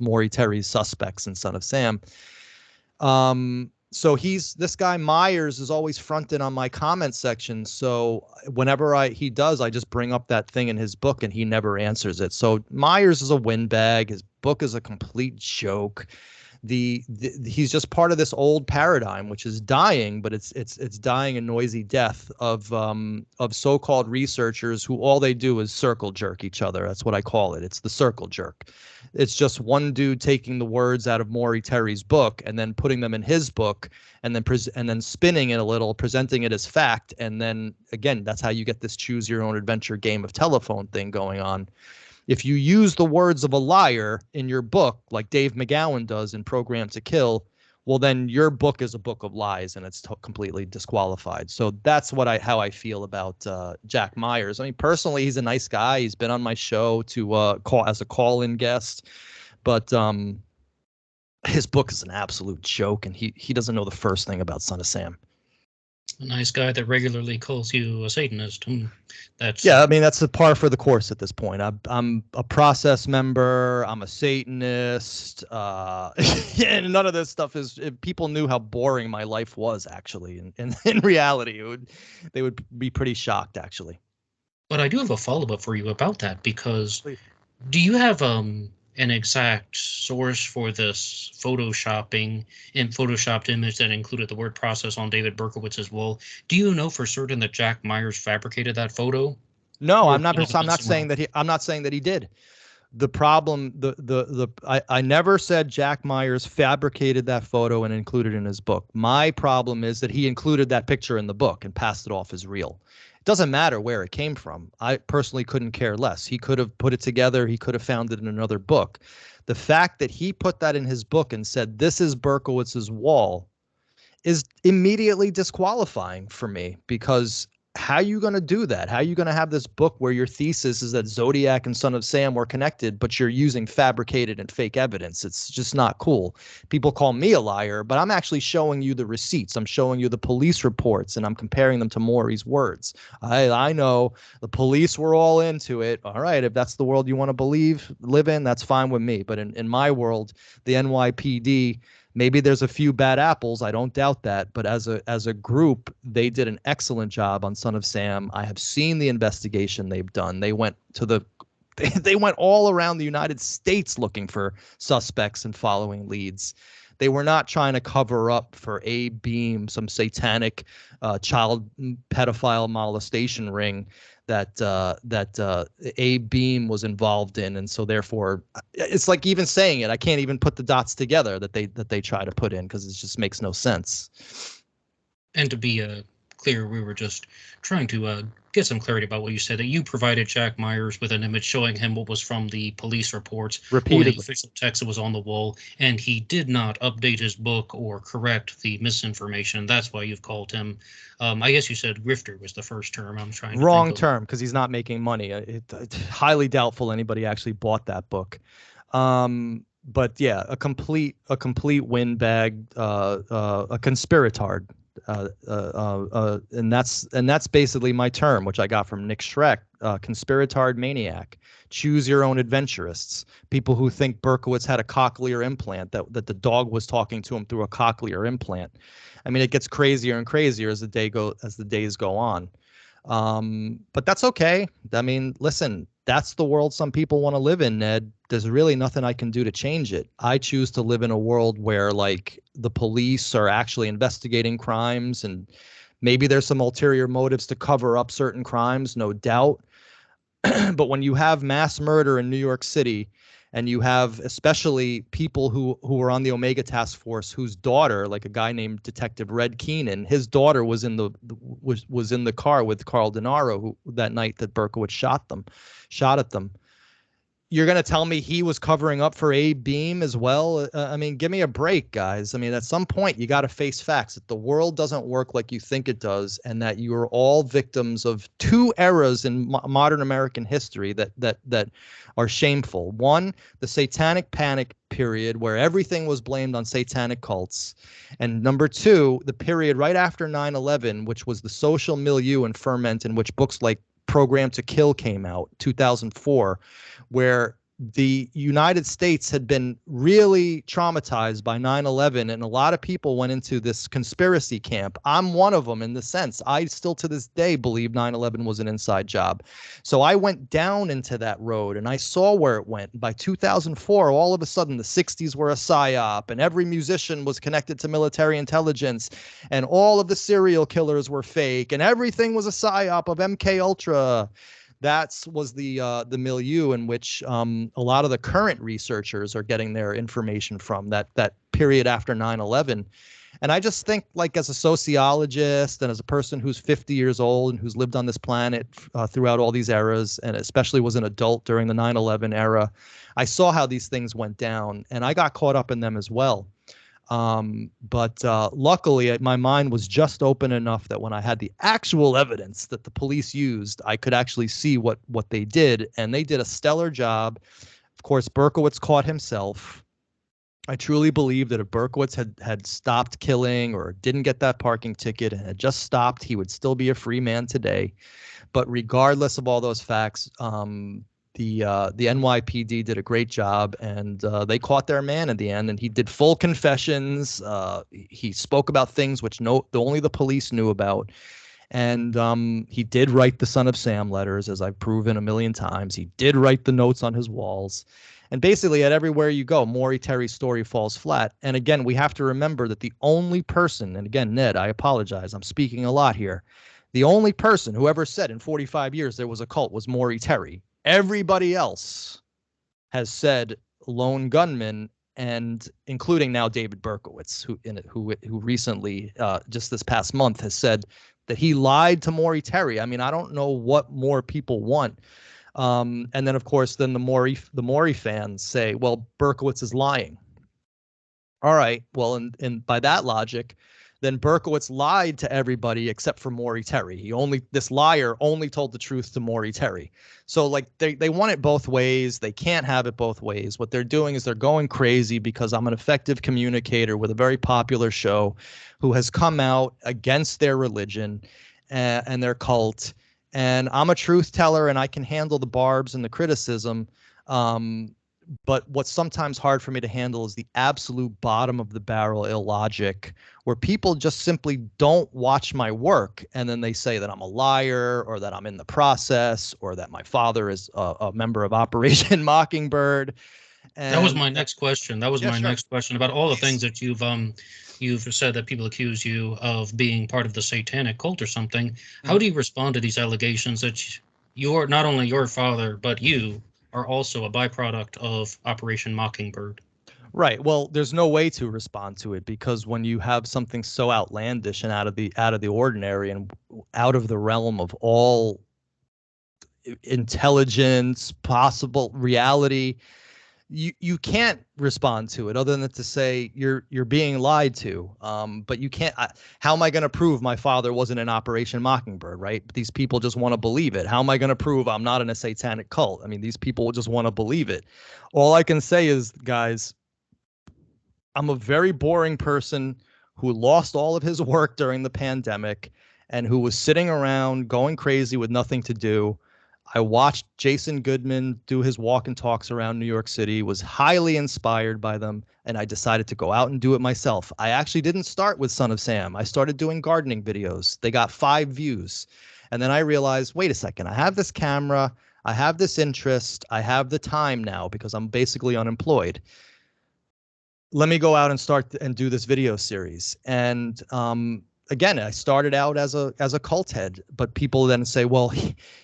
Maury Terry's suspects in Son of Sam. So this guy Myers is always fronted on my comment section. So whenever he does, I just bring up that thing in his book and he never answers it. So Myers is a windbag. His book is a complete joke. he's just part of this old paradigm, which is dying, but it's dying a noisy death of so-called researchers who all they do is circle jerk each other. That's what I call it. It's the circle jerk. It's just one dude taking the words out of Maury Terry's book and then putting them in his book and then spinning it a little, presenting it as fact. And then again, that's how you get this choose your own adventure game of telephone thing going on. If you use the words of a liar in your book, like Dave McGowan does in Program to Kill, well, then your book is a book of lies and it's completely disqualified. So that's how I feel about Jack Myers. I mean, personally, he's a nice guy. He's been on my show to call as a call-in guest, but his book is an absolute joke, and he doesn't know the first thing about Son of Sam. A nice guy that regularly calls you a Satanist. Yeah, I mean, that's the par for the course at this point. I'm a process member. I'm a Satanist. And none of this stuff is. If people knew how boring my life was, actually, in reality, they would be pretty shocked, actually. But I do have a follow-up for you about that, because do you have an exact source for this photoshopped image that included the word process on David Berkowitz's wall? Do you know for certain that Jack Myers fabricated that photo? No, I'm not saying that he did. The problem, I never said Jack Myers fabricated that photo and included it in his book. My problem is that he included that picture in the book and passed it off as real. Doesn't matter where it came from. I personally couldn't care less. He could have put it together. He could have found it in another book. The fact that he put that in his book and said, this is Berkowitz's wall, is immediately disqualifying for me, because how are you going to do that? How are you going to have this book where your thesis is that Zodiac and Son of Sam were connected, but you're using fabricated and fake evidence? It's just not cool. People call me a liar, but I'm actually showing you the receipts. I'm showing you the police reports, and I'm comparing them to Maury's words. I know the police were all into it. All right, if that's the world you want to live in, that's fine with me. But in my world, the NYPD, maybe there's a few bad apples. I don't doubt that. But as a group, they did an excellent job on Son of Sam. I have seen the investigation they've done. They went all around the United States looking for suspects and following leads. They were not trying to cover up for Abe Beam, some satanic child pedophile molestation ring that Abe Beam was involved in, and so therefore, it's like even saying it, I can't even put the dots together that they try to put in, because it just makes no sense. And to be clear, we were just trying to get some clarity about what you said, that you provided Jack Myers with an image showing him what was from the police reports repeatedly, or the official text that was on the wall, and he did not update his book or correct the misinformation. That's why you've called him, I guess you said grifter was the first term I'm trying to wrong term, because he's not making money. It's highly doubtful anybody actually bought that book. But yeah, a complete windbag, a conspiratard. And that's basically my term, which I got from Nick Schreck, conspiratard maniac, choose your own adventurists, people who think Berkowitz had a cochlear implant, that the dog was talking to him through a cochlear implant. I mean, it gets crazier and crazier as the days go on. But that's okay. I mean, listen, that's the world some people want to live in, Ned. There's really nothing I can do to change it. I choose to live in a world where, like, the police are actually investigating crimes, and maybe there's some ulterior motives to cover up certain crimes, no doubt. But when you have mass murder in New York City, and you have especially people who were on the Omega Task Force, whose daughter, like a guy named Detective Red Keenan, his daughter was in the car with Carl Denaro that night that Berkowitz shot at them. You're going to tell me he was covering up for Abe Beam as well? I mean, give me a break, guys. I mean, at some point, you got to face facts, that the world doesn't work like you think it does, and that you are all victims of two eras in modern American history that are shameful. One, the Satanic Panic period, where everything was blamed on satanic cults. And number two, the period right after 9/11, which was the social milieu and ferment in which books like Program to Kill came out, 2004, where the United States had been really traumatized by 9/11, and a lot of people went into this conspiracy camp. I'm one of them in the sense I still to this day believe 9/11 was an inside job. So I went down into that road and I saw where it went. By 2004, all of a sudden the 60s were a psyop and every musician was connected to military intelligence and all of the serial killers were fake and everything was a psyop of MK Ultra. That was the milieu in which a lot of the current researchers are getting their information from, that period after 9/11. And I just think, like, as a sociologist and as a person who's 50 years old and who's lived on this planet throughout all these eras, and especially was an adult during the 9/11 era, I saw how these things went down and I got caught up in them as well. But luckily, my mind was just open enough that when I had the actual evidence that the police used, I could actually see what they did, and they did a stellar job. Of course, Berkowitz caught himself. I truly believe that if Berkowitz had stopped killing or didn't get that parking ticket and had just stopped, he would still be a free man today. But regardless of all those facts, the NYPD did a great job, and they caught their man in the end, and he did full confessions. He spoke about things which only the police knew about, and he did write the Son of Sam letters, as I've proven a million times. He did write the notes on his walls, and basically at everywhere you go, Maury Terry's story falls flat. And again, we have to remember that the only person, and again, Ned, I apologize, I'm speaking a lot here. The only person who ever said in 45 years there was a cult was Maury Terry. Everybody else has said lone gunman, and including now David Berkowitz, who recently, just this past month, has said that he lied to Maury Terry. I mean, I don't know what more people want. And then, of course, then the Maury fans say, well, Berkowitz is lying. All right, well, and by that logic, then Berkowitz lied to everybody except for Maury Terry. This liar only told the truth to Maury Terry. So, like, they want it both ways. They can't have it both ways. What they're doing is they're going crazy because I'm an effective communicator with a very popular show who has come out against their religion and their cult. And I'm a truth teller and I can handle the barbs and the criticism. But what's sometimes hard for me to handle is the absolute bottom of the barrel illogic, where people just simply don't watch my work and then they say that I'm a liar or that I'm in the process or that my father is a member of Operation Mockingbird. And that was my next question. That was my sure. next question about all the things that you've said that people accuse you of being part of the satanic cult or something. Mm-hmm. How do you respond to these allegations that you're not only your father, but you are also a byproduct of Operation Mockingbird? Right. Well, there's no way to respond to it because when you have something so outlandish and out of the ordinary and out of the realm of all intelligence, possible reality, you can't respond to it other than to say you're being lied to. But you can't. How am I going to prove my father wasn't in Operation Mockingbird? Right? These people just want to believe it. How am I going to prove I'm not in a satanic cult? I mean, these people just want to believe it. All I can say is, guys, I'm a very boring person who lost all of his work during the pandemic and who was sitting around going crazy with nothing to do. I watched Jason Goodman do his walk and talks around New York City, was highly inspired by them, and I decided to go out and do it myself. I actually didn't start with Son of Sam. I started doing gardening videos. They got 5 views. And then I realized, wait a second, I have this camera, I have this interest, I have the time now because I'm basically unemployed. Let me go out and start and do this video series. And again, I started out as a cult head, but people then say, well,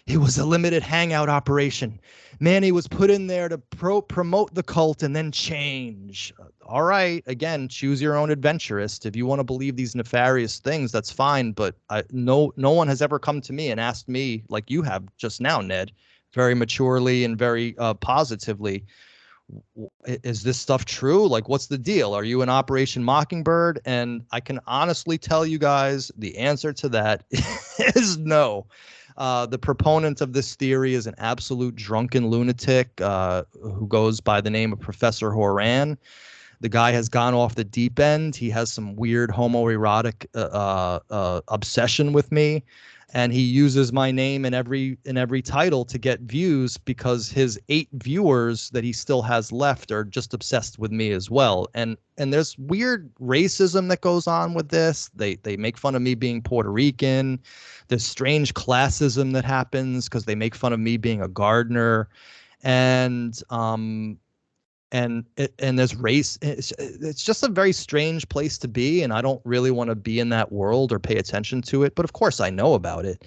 it was a limited hangout operation. Manny was put in there to promote the cult and then change. All right, again, choose your own adventurist. If you want to believe these nefarious things, that's fine. But no one has ever come to me and asked me, like you have just now, Ned, very maturely and very positively, is this stuff true? Like, what's the deal? Are you in Operation Mockingbird? And I can honestly tell you guys the answer to that is no. The proponent of this theory is an absolute drunken lunatic who goes by the name of Professor Horan. The guy has gone off the deep end. He has some weird homoerotic obsession with me, and he uses my name in every title to get views because his 8 viewers that he still has left are just obsessed with me as well. And there's weird racism that goes on with this. They make fun of me being Puerto Rican. There's strange classism that happens because they make fun of me being a gardener, and there's race. It's just a very strange place to be, and I don't really want to be in that world or pay attention to it. But of course, I know about it.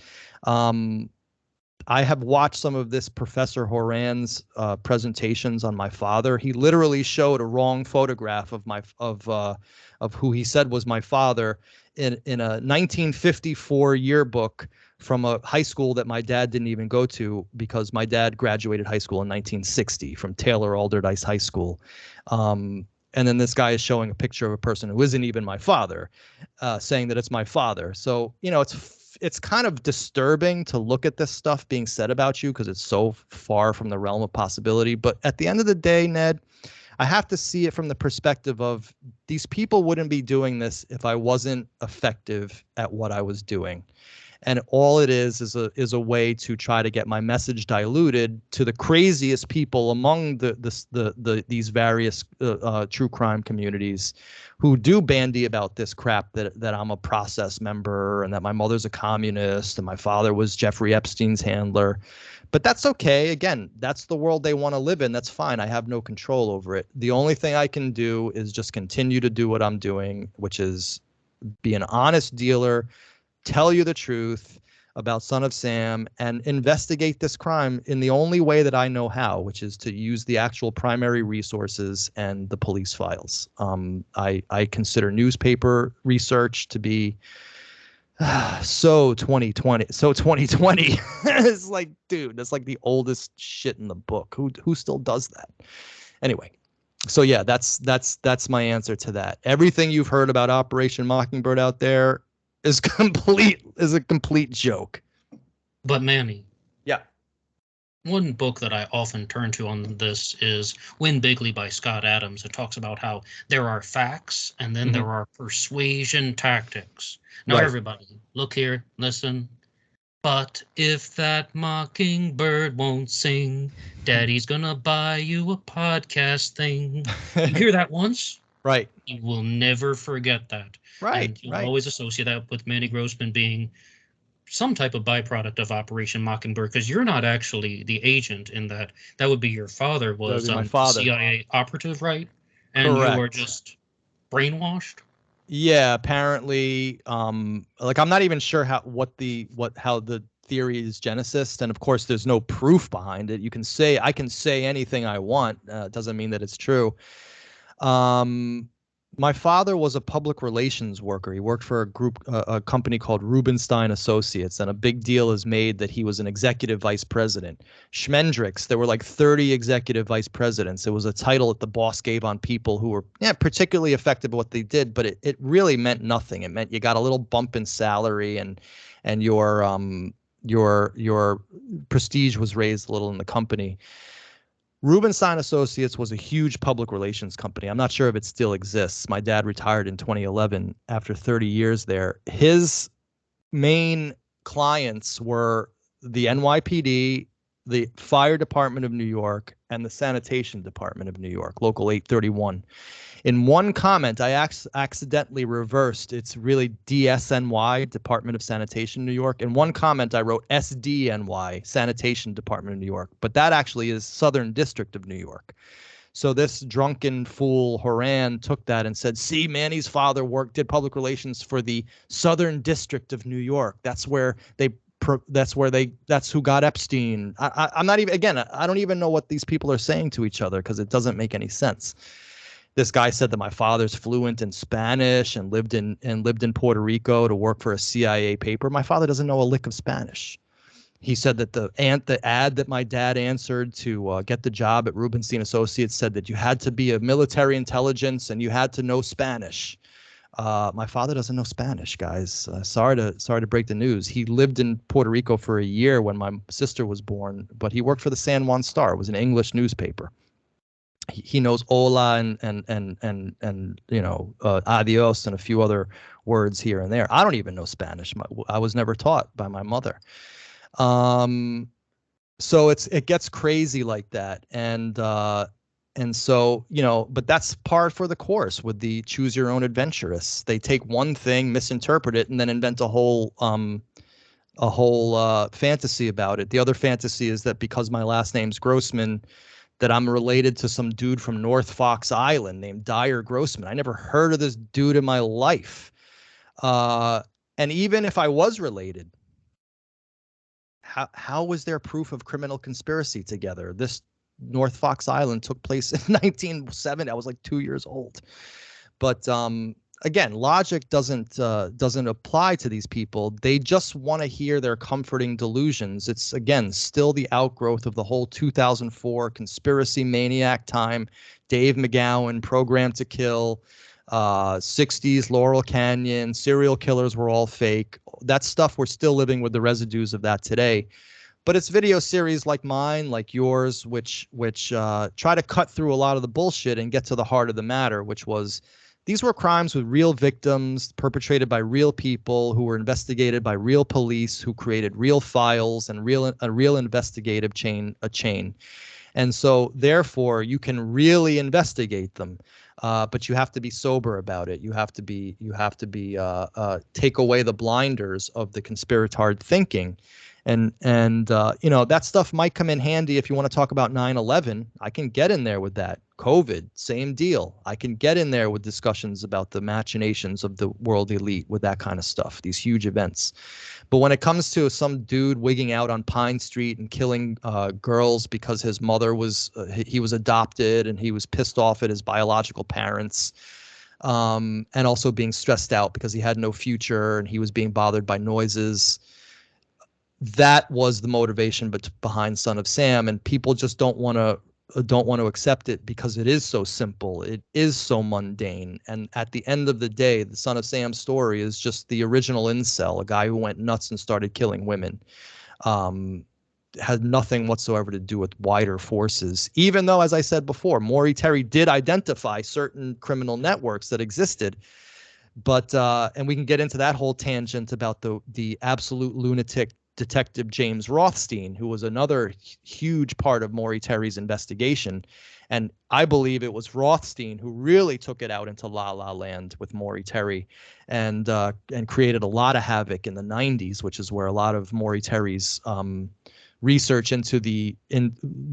I have watched some of this Professor Horan's presentations on my father. He literally showed a wrong photograph of who he said was my father in a 1954 yearbook from a high school that my dad didn't even go to, because my dad graduated high school in 1960 from Taylor Alderdice High School. And then this guy is showing a picture of a person who isn't even my father, saying that it's my father. So, it's kind of disturbing to look at this stuff being said about you because it's so far from the realm of possibility. But at the end of the day, Ned, I have to see it from the perspective of these people wouldn't be doing this if I wasn't effective at what I was doing. And all it is a way to try to get my message diluted to the craziest people among these various true crime communities who do bandy about this crap that I'm a process member and that my mother's a communist and my father was Jeffrey Epstein's handler. But that's okay. Again, that's the world they want to live in. That's fine. I have no control over it. The only thing I can do is just continue to do what I'm doing, which is be an honest dealer, tell you the truth about Son of Sam, and investigate this crime in the only way that I know how, which is to use the actual primary resources and the police files. I consider newspaper research to be so 2020. So 2020. It's like, dude, that's like the oldest shit in the book. Who still does that? Anyway. So yeah, that's my answer to that. Everything you've heard about Operation Mockingbird out there is a complete joke. But Manny, yeah, one book that I often turn to on this is Win Bigly by Scott Adams. It talks about how there are facts and then there are persuasion tactics. Now, everybody, look here, listen. But if that mockingbird won't sing, Daddy's gonna buy you a podcast thing. You hear that once? Right. You will never forget that. Right. And you'll always associate that with Manny Grossman being some type of byproduct of Operation Mockingbird, because you're not actually the agent in that. That would be your father was my father. CIA operative, right? And correct. You were just brainwashed? Yeah, apparently. Like, I'm not even sure how the theory is genesis, and of course there's no proof behind it. I can say anything I want. Doesn't mean that it's true. My father was a public relations worker. He worked for a company called Rubenstein Associates, and a big deal is made that he was an executive vice president. Schmendrix, there were like 30 executive vice presidents. It was a title that the boss gave on people who were particularly effective at what they did, but it really meant nothing. It meant you got a little bump in salary and your prestige was raised a little in the company. Rubenstein Associates was a huge public relations company. I'm not sure if it still exists. My dad retired in 2011 after 30 years there. His main clients were the NYPD, the Fire Department of New York, and the Sanitation Department of New York, Local 831. In one comment, I accidentally reversed. It's really DSNY, Department of Sanitation, New York. In one comment, I wrote SDNY, Sanitation Department of New York. But that actually is Southern District of New York. So this drunken fool, Horan, took that and said, see, Manny's father did public relations for the Southern District of New York. That's who got Epstein. I'm not even, again, I don't even know what these people are saying to each other because it doesn't make any sense. This guy said that my father's fluent in Spanish and lived in Puerto Rico to work for a CIA paper. My father doesn't know a lick of Spanish. He said that the ad that my dad answered to get the job at Rubenstein Associates said that you had to be a military intelligence and you had to know Spanish. My father doesn't know Spanish, guys. Sorry to break the news. He lived in Puerto Rico for a year when my sister was born, but he worked for the San Juan Star. It was an English newspaper. he knows hola and adios and a few other words here and there. I don't even know Spanish. I was never taught by my mother. So it gets crazy like that, and so, but that's par for the course with the choose your own adventurists. They take one thing, misinterpret it, and then invent a whole fantasy about it. The other fantasy is that because my last name's Grossman, that I'm related to some dude from North Fox Island named Dyer Grossman. I never heard of this dude in my life. And even if I was related, how was there proof of criminal conspiracy together? This North Fox Island took place in 1970. I was like 2 years old. But again, logic doesn't apply to these people. They just want to hear their comforting delusions. It's, again, still the outgrowth of the whole 2004 conspiracy maniac time. Dave McGowan, Programmed to Kill, 60s Laurel Canyon, serial killers were all fake. That stuff, we're still living with the residues of that today. But it's video series like mine, like yours, which try to cut through a lot of the bullshit and get to the heart of the matter, which was these were crimes with real victims perpetrated by real people who were investigated by real police who created real files and a real investigative chain. And so therefore you can really investigate them. But you have to be sober about it. You have to take away the blinders of the conspiratard thinking. And that stuff might come in handy if you want to talk about 9/11. I can get in there with that. COVID, same deal. I can get in there with discussions about the machinations of the world elite with that kind of stuff, these huge events. But when it comes to some dude wigging out on Pine Street and killing girls because his mother he was adopted and he was pissed off at his biological parents, and also being stressed out because he had no future and he was being bothered by noises, that was the motivation behind Son of Sam, and people just don't want to accept it because it is so simple. It is so mundane. And at the end of the day, the Son of Sam story is just the original incel, a guy who went nuts and started killing women. Had nothing whatsoever to do with wider forces, even though, as I said before, Maury Terry did identify certain criminal networks that existed. But and we can get into that whole tangent about the absolute lunatic Detective James Rothstein, who was another huge part of Maury Terry's investigation. And I believe it was Rothstein who really took it out into La La Land with Maury Terry and created a lot of havoc in the 90s, which is where a lot of Maury Terry's research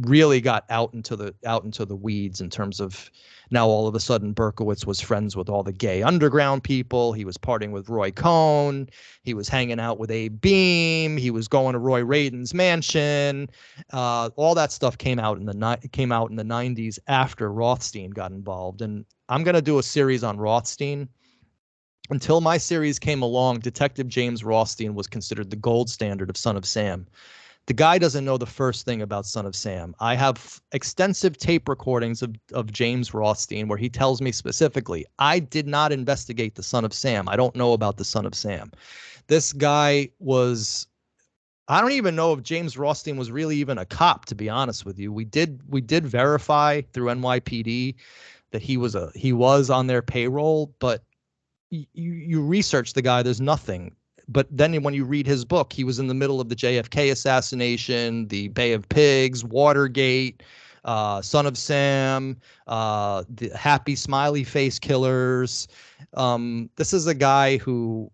really got out into the weeds in terms of now all of a sudden Berkowitz was friends with all the gay underground people. He was partying with Roy Cohn. He was hanging out with Abe Beam. He was going to Roy Radin's mansion. All that stuff came out in the 90s after Rothstein got involved. And I'm going to do a series on Rothstein. Until my series came along, Detective James Rothstein was considered the gold standard of Son of Sam. The guy doesn't know the first thing about Son of Sam. I have extensive tape recordings of James Rothstein where he tells me specifically, I did not investigate the Son of Sam. I don't know about the Son of Sam. This guy was, I don't even know if James Rothstein was really even a cop, to be honest with you. We did verify through NYPD that he was on their payroll, but you research the guy, there's nothing. But then when you read his book, he was in the middle of the JFK assassination, the Bay of Pigs, Watergate, Son of Sam, the Happy Smiley Face Killers. This is a guy who,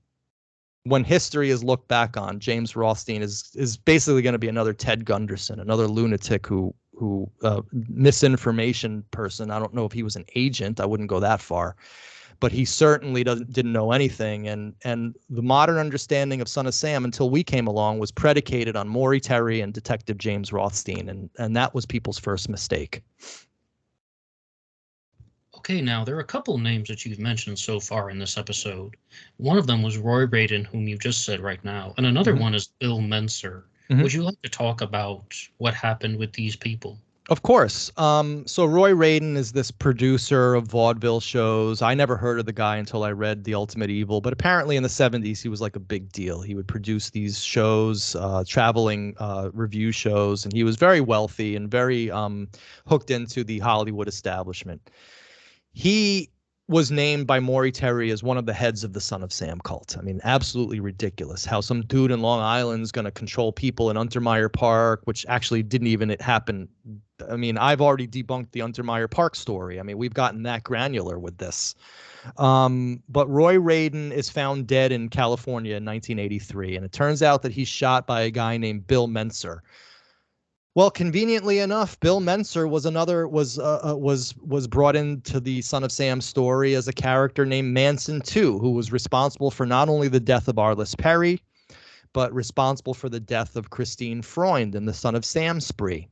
when history is looked back on, James Rothstein is basically going to be another Ted Gunderson, another lunatic who misinformation person. I don't know if he was an agent. I wouldn't go that far. But he certainly didn't know anything. And the modern understanding of Son of Sam until we came along was predicated on Maury Terry and Detective James Rothstein. And that was people's first mistake. Okay, now there are a couple names that you've mentioned so far in this episode. One of them was Roy Radin, whom you just said right now. And another one is Bill Menser. Would you like to talk about what happened with these people? Of course. So Roy Radin is this producer of vaudeville shows. I never heard of the guy until I read The Ultimate Evil, but apparently in the 70s he was like a big deal. He would produce these shows, traveling review shows, and he was very wealthy and very hooked into the Hollywood establishment. He was named by Maury Terry as one of the heads of the Son of Sam cult. I mean, absolutely ridiculous how some dude in Long Island is going to control people in Untermeyer Park, which actually didn't even happen. I mean, I've already debunked the Untermeyer Park story. I mean, we've gotten that granular with this. But Roy Radin is found dead in California in 1983, and it turns out that he's shot by a guy named Bill Menser. Well, conveniently enough, Bill Menser was brought into the Son of Sam story as a character named Manson too, who was responsible for not only the death of Arliss Perry, but responsible for the death of Christine Freund in the Son of Sam spree.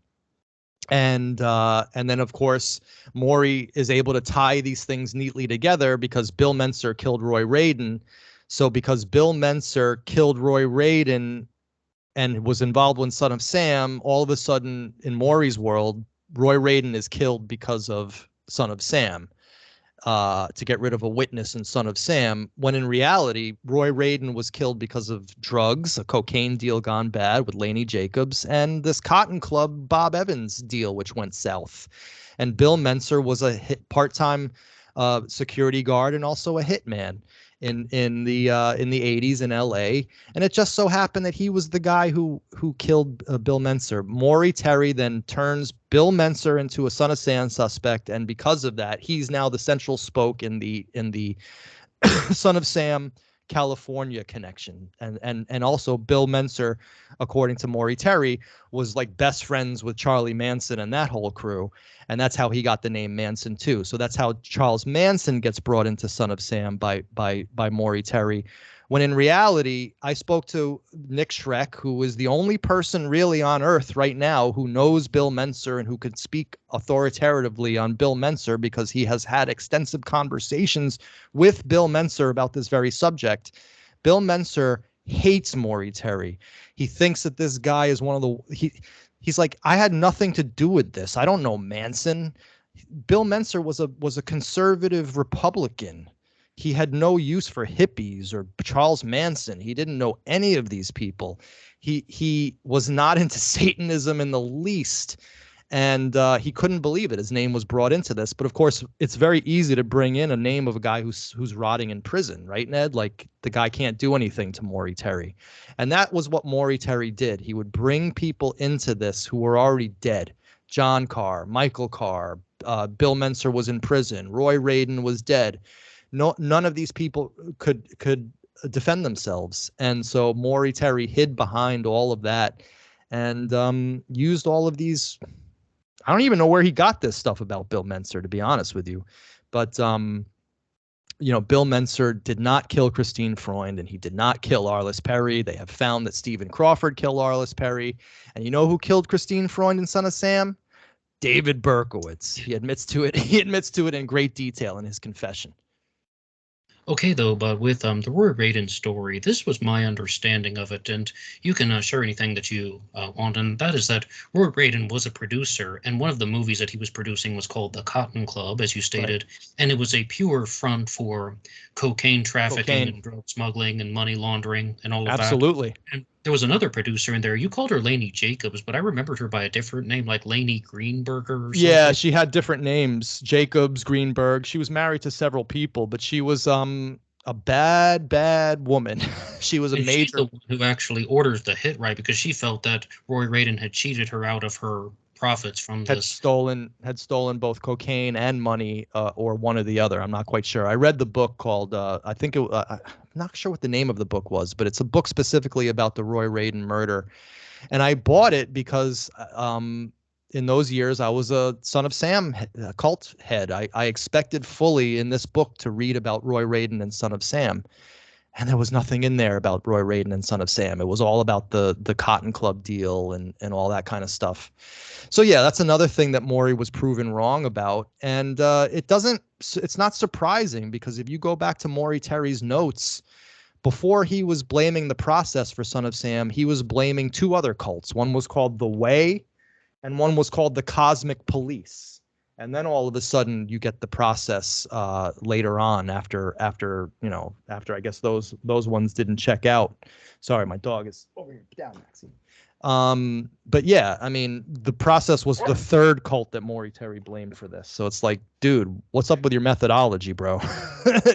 And then of course Maury is able to tie these things neatly together because Bill Menser killed Roy Radin. So because Bill Menser killed Roy Radin and was involved in Son of Sam, all of a sudden in Maury's world, Roy Radin is killed because of Son of Sam, to get rid of a witness in Son of Sam, when in reality, Roy Radin was killed because of drugs, a cocaine deal gone bad with Laney Jacobs, and this Cotton Club Bob Evans deal, which went south. And Bill Menser was a part-time security guard and also a hitman in the 80s in LA, and it just so happened that he was the guy who killed Bill Menser. Maury Terry then turns Bill Menser into a Son of Sam suspect, and because of that, he's now the central spoke in the Son of Sam California connection. And also Bill Menser, according to Maury Terry, was like best friends with Charlie Manson and that whole crew. And that's how he got the name Manson too. So that's how Charles Manson gets brought into Son of Sam by Maury Terry. When in reality, I spoke to Nick Schreck, who is the only person really on earth right now who knows Bill Menser and who could speak authoritatively on Bill Menser because he has had extensive conversations with Bill Menser about this very subject. Bill Menser hates Maury Terry. He thinks that this guy is one of the he's like, I had nothing to do with this. I don't know Manson. Bill Menser was a conservative Republican. He had no use for hippies or Charles Manson. He didn't know any of these people. He was not into Satanism in the least. And he couldn't believe it. His name was brought into this. But of course, it's very easy to bring in a name of a guy who's rotting in prison, right, Ned? Like the guy can't do anything to Maury Terry. And that was what Maury Terry did. He would bring people into this who were already dead. John Carr, Michael Carr, Bill Menser was in prison. Roy Radin was dead. None of these people could defend themselves. And so Maury Terry hid behind all of that and used all of these. I don't even know where he got this stuff about Bill Menser, to be honest with you. But, Bill Menser did not kill Christine Freund, and he did not kill Arliss Perry. They have found that Stephen Crawford killed Arliss Perry. And you know who killed Christine Freund in Son of Sam? David Berkowitz. He admits to it. He admits to it in great detail in his confession. Okay, though, but with the Roy Radin story, this was my understanding of it, and you can share anything that you want, and that is that Roy Radin was a producer, and one of the movies that he was producing was called The Cotton Club, as you stated, right. And it was a pure front for cocaine trafficking and drug smuggling and money laundering and all of that. Absolutely. And there was another producer in there. You called her Laney Jacobs, but I remembered her by a different name, like Laney Greenberger or something. Yeah, she had different names. Jacobs, Greenberg. She was married to several people, but she was a bad woman. She was a major. She's the one who actually orders the hit, right? Because she felt that Roy Radin had cheated her out of her profits from this. Had stolen both cocaine and money, or one or the other. I'm not quite sure. I read the book called I'm not sure what the name of the book was, but it's a book specifically about the Roy Radin murder. And I bought it because in those years I was a Son of Sam cult head. I expected fully in this book to read about Roy Radin and Son of Sam. And there was nothing in there about Roy Radin and Son of Sam. It was all about the Cotton Club deal and all that kind of stuff. So yeah, that's another thing that Maury was proven wrong about. And it's not surprising, because if you go back to Maury Terry's notes, before he was blaming the process for Son of Sam, he was blaming two other cults. One was called The Way, and one was called the Cosmic Police. And then all of a sudden you get the process later on after I guess those ones didn't check out. Sorry, my dog is over here. Down, Maxie. But yeah, I mean, the process was the third cult that Maury Terry blamed for this. So it's like, dude, what's up with your methodology, bro?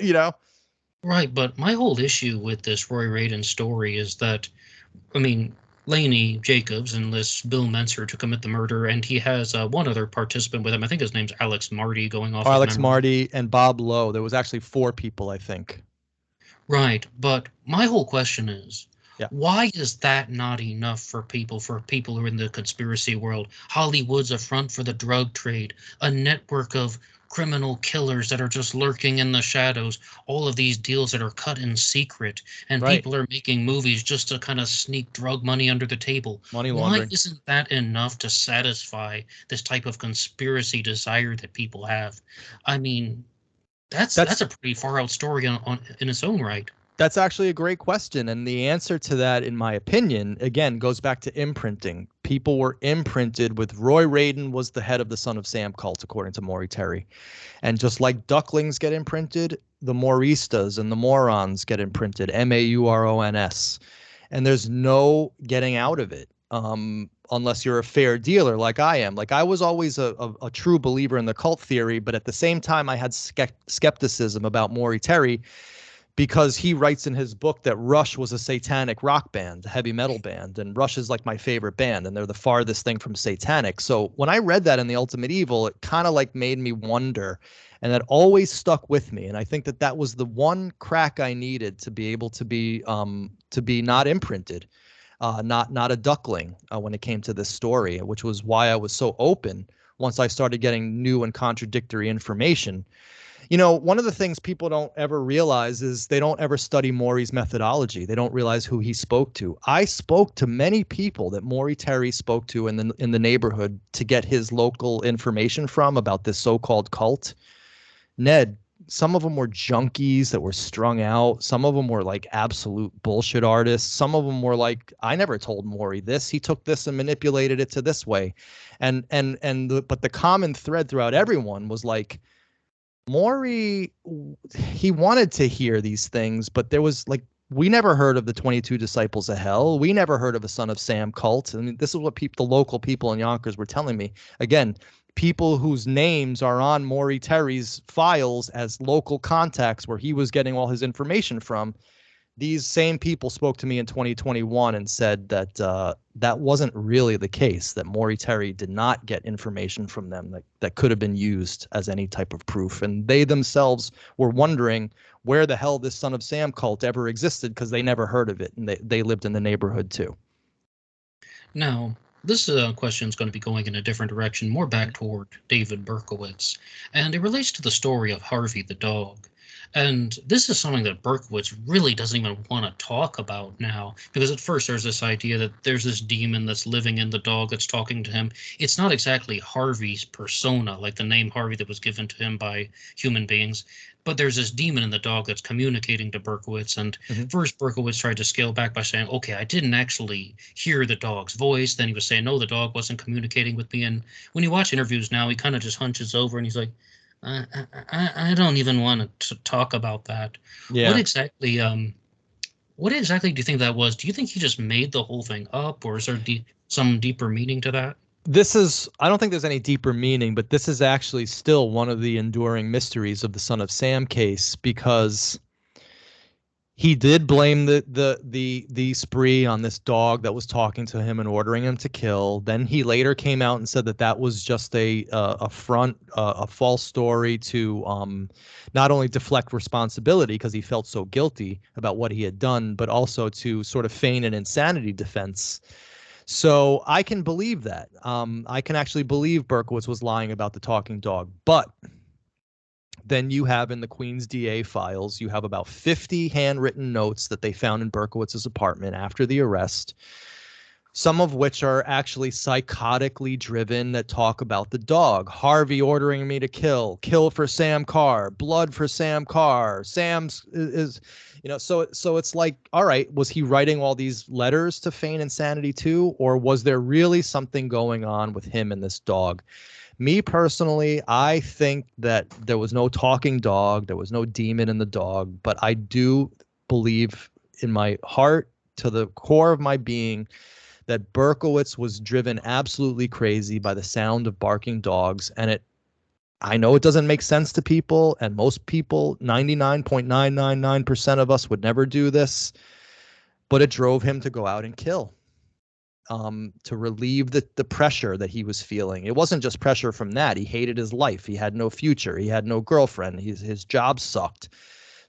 You know? Right, but my whole issue with this Roy Radin story is that, I mean, Laney Jacobs enlists Bill Menser to commit the murder, and he has one other participant with him. I think his name's Alex Marty, going off Alex of memory. Marty and Bob Lowe. There was actually 4 people, I think. Right, but my whole question is, yeah, why is that not enough for people who are in the conspiracy world? Hollywood's a front for the drug trade, a network of criminal killers that are just lurking in the shadows, all of these deals that are cut in secret, and right. people are making movies just to kind of sneak drug money under the table. Money laundering. Why isn't that enough to satisfy this type of conspiracy desire that people have? I mean, that's a pretty far out story in its own right. That's actually a great question. And the answer to that, in my opinion, again, goes back to imprinting. People were imprinted with Roy Radin was the head of the Son of Sam cult, according to Maury Terry. And just like ducklings get imprinted, the Mauristas and the morons get imprinted, MAURONS. And there's no getting out of it unless you're a fair dealer like I am. Like, I was always a true believer in the cult theory, but at the same time, I had skepticism about Maury Terry, because he writes in his book that Rush was a satanic rock band, a heavy metal band, and Rush is like my favorite band, and they're the farthest thing from satanic. So when I read that in The Ultimate Evil, it kind of like made me wonder, and that always stuck with me. And I think that that was the one crack I needed to be able to be not imprinted, not a duckling when it came to this story, which was why I was so open once I started getting new and contradictory information. You know, one of the things people don't ever realize is they don't ever study Maury's methodology. They don't realize who he spoke to. I spoke to many people that Maury Terry spoke to in the neighborhood to get his local information from about this so-called cult. Ned, some of them were junkies that were strung out. Some of them were like absolute bullshit artists. Some of them were like, I never told Maury this. He took this and manipulated it to this way. But the common thread throughout everyone was like, Maury, he wanted to hear these things, but there was like, we never heard of the 22 Disciples of Hell. We never heard of a Son of Sam cult. I mean, this is what the local people in Yonkers were telling me. Again, people whose names are on Maury Terry's files as local contacts where he was getting all his information from. These same people spoke to me in 2021 and said that that wasn't really the case, that Maury Terry did not get information from them that could have been used as any type of proof. And they themselves were wondering where the hell this Son of Sam cult ever existed, because they never heard of it, and they lived in the neighborhood too. Now, this question is going to be going in a different direction, more back toward David Berkowitz, and it relates to the story of Harvey the dog. And this is something that Berkowitz really doesn't even want to talk about now, because at first there's this idea that there's this demon that's living in the dog that's talking to him. It's not exactly Harvey's persona, like the name Harvey that was given to him by human beings, but there's this demon in the dog that's communicating to Berkowitz. And first Berkowitz tried to scale back by saying, okay, I didn't actually hear the dog's voice. Then he was saying, no, the dog wasn't communicating with me. And when you watch interviews now, he kind of just hunches over and he's like, I don't even want to talk about that. Yeah. What exactly do you think that was? Do you think he just made the whole thing up, or is there some deeper meaning to that? I don't think there's any deeper meaning, but this is actually still one of the enduring mysteries of the Son of Sam case, because he did blame the spree on this dog that was talking to him and ordering him to kill. Then he later came out and said that was just a false story to not only deflect responsibility because he felt so guilty about what he had done, but also to sort of feign an insanity defense. So I can believe that. I can actually believe Berkowitz was lying about the talking dog, but then you have in the Queens DA files, you have about 50 handwritten notes that they found in Berkowitz's apartment after the arrest, some of which are actually psychotically driven that talk about the dog. Harvey ordering me to kill for Sam Carr, blood for Sam Carr. Sam's is so it's like, all right, was he writing all these letters to feign insanity too, or was there really something going on with him and this dog? Me personally, I think that there was no talking dog, there was no demon in the dog, but I do believe in my heart, to the core of my being, that Berkowitz was driven absolutely crazy by the sound of barking dogs. And I know it doesn't make sense to people, and most people, 99.999% of us, would never do this, but it drove him to go out and kill, to relieve the pressure that he was feeling. It wasn't just pressure from that. He hated his life. He had no future. He had no girlfriend. His job sucked.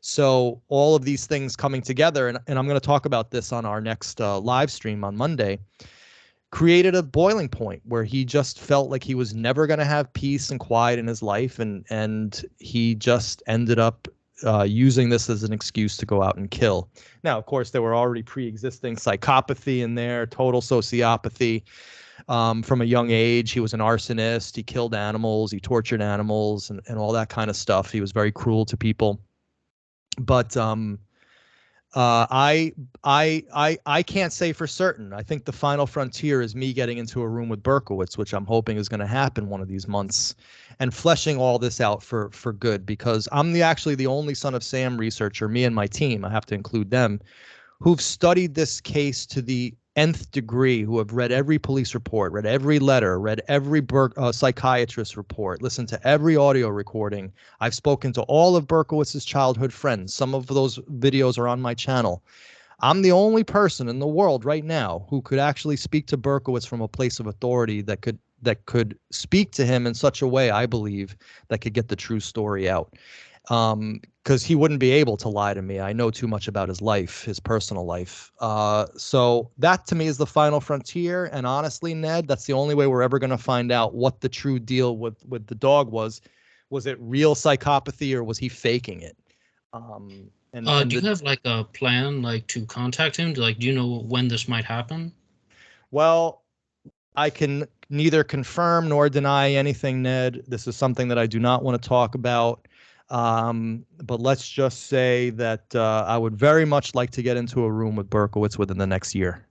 So all of these things coming together, and I'm going to talk about this on our next live stream on Monday, created a boiling point where he just felt like he was never going to have peace and quiet in his life, and he just ended up using this as an excuse to go out and kill. Now, of course, there were already pre-existing psychopathy in there, total sociopathy. From a young age, he was an arsonist. He killed animals. He tortured animals and all that kind of stuff. He was very cruel to people. But I can't say for certain. I think the final frontier is me getting into a room with Berkowitz, which I'm hoping is going to happen one of these months, and fleshing all this out for good, because I'm actually the only Son of Sam researcher, me and my team, I have to include them, who've studied this case to the nth degree, who have read every police report, read every letter, read every psychiatrist report, listened to every audio recording. I've spoken to all of Berkowitz's childhood friends. Some of those videos are on my channel. I'm the only person in the world right now who could actually speak to Berkowitz from a place of authority that could speak to him in such a way, I believe, that could get the true story out. Because he wouldn't be able to lie to me. I know too much about his life, his personal life. So that to me is the final frontier. And honestly, Ned, that's the only way we're ever going to find out what the true deal with the dog was. Was it real psychopathy, or was he faking it? Do you have like a plan, like to contact him? Do you know when this might happen? Well, I can neither confirm nor deny anything, Ned. This is something that I do not want to talk about. But let's just say that I would very much like to get into a room with Berkowitz within the next year.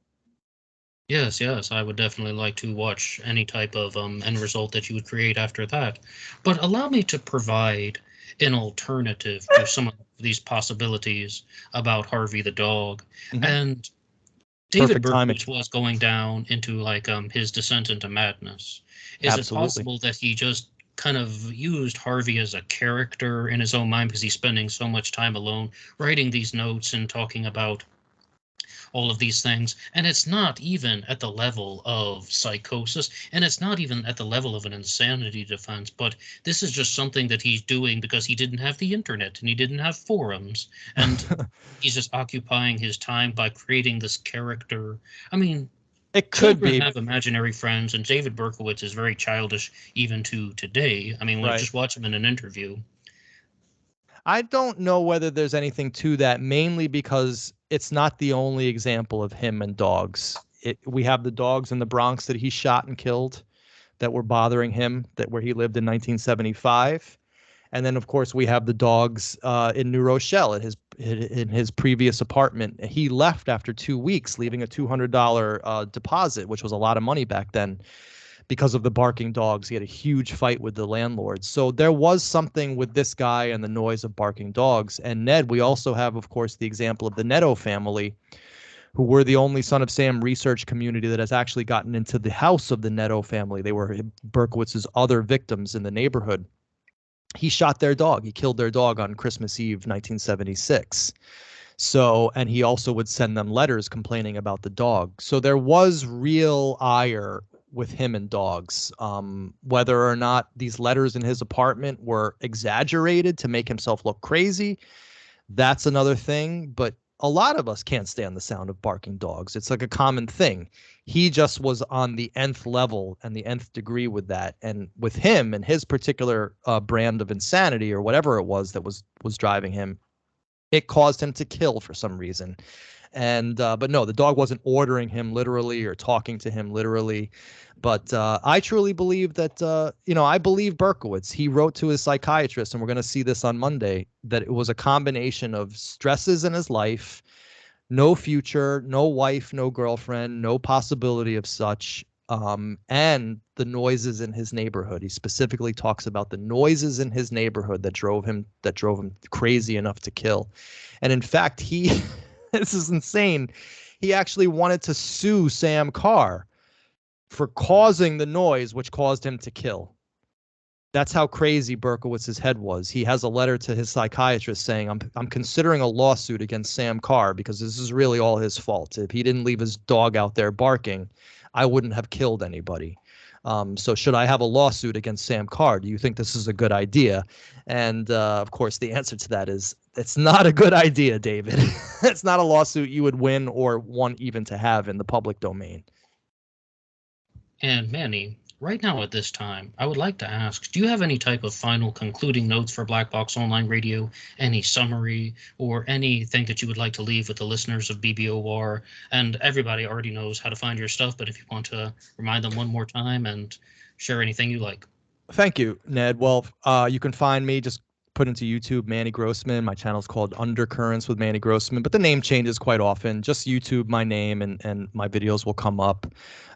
Yes, I would definitely like to watch any type of end result that you would create after that. But allow me to provide an alternative to some of these possibilities about Harvey the dog. Mm-hmm. And David Berkowitz was going down into his descent into madness. Is it possible that he just kind of used Harvey as a character in his own mind, because he's spending so much time alone writing these notes and talking about all of these things, and it's not even at the level of psychosis, and it's not even at the level of an insanity defense, but this is just something that he's doing because he didn't have the internet and he didn't have forums, and he's just occupying his time by creating this character. I mean, it could be. Have imaginary friends, and David Berkowitz is very childish even to today. I mean, just watch him in an interview. I don't know whether there's anything to that, mainly because it's not the only example of him and dogs. We have the dogs in the Bronx that he shot and killed that were bothering him, where he lived in 1975. And then, of course, we have the dogs in New Rochelle in his previous apartment. He left after 2 weeks, leaving a $200 deposit, which was a lot of money back then, because of the barking dogs. He had a huge fight with the landlord. So there was something with this guy and the noise of barking dogs. And Ned, we also have, of course, the example of the Netto family, who were the only Son of Sam research community that has actually gotten into the house of the Netto family. They were Berkowitz's other victims in the neighborhood. He shot their dog. He killed their dog on Christmas Eve, 1976. So, and he also would send them letters complaining about the dog. So there was real ire with him and dogs. Whether or not these letters in his apartment were exaggerated to make himself look crazy, that's another thing. But a lot of us can't stand the sound of barking dogs. It's like a common thing. He just was on the nth level and the nth degree with that. And with him and his particular brand of insanity, or whatever it was that was driving him, it caused him to kill for some reason. And but no, the dog wasn't ordering him literally or talking to him literally. But I truly believe that, I believe Berkowitz. He wrote to his psychiatrist, and we're going to see this on Monday, that it was a combination of stresses in his life, no future, no wife, no girlfriend, no possibility of such, and the noises in his neighborhood. He specifically talks about the noises in his neighborhood that drove him crazy enough to kill. And in fact, he this is insane. He actually wanted to sue Sam Carr for causing the noise which caused him to kill. That's how crazy Berkowitz's head was. He has a letter to his psychiatrist saying, I'm considering a lawsuit against Sam Carr because this is really all his fault. If he didn't leave his dog out there barking, I wouldn't have killed anybody. So should I have a lawsuit against Sam Carr? Do you think this is a good idea? And of course, the answer to that is it's not a good idea, David. It's not a lawsuit you would win or want even to have in the public domain. And Manny, right now at this time, I would like to ask, do you have any type of final concluding notes for Black Box Online Radio? Any summary or anything that you would like to leave with the listeners of BBOR? And everybody already knows how to find your stuff, but if you want to remind them one more time and share anything you like. Thank you, Ned. Well, you can find me, just put into YouTube Manny Grossman. My channel is called Undercurrents with Manny Grossman, but the name changes quite often. Just YouTube my name and my videos will come up.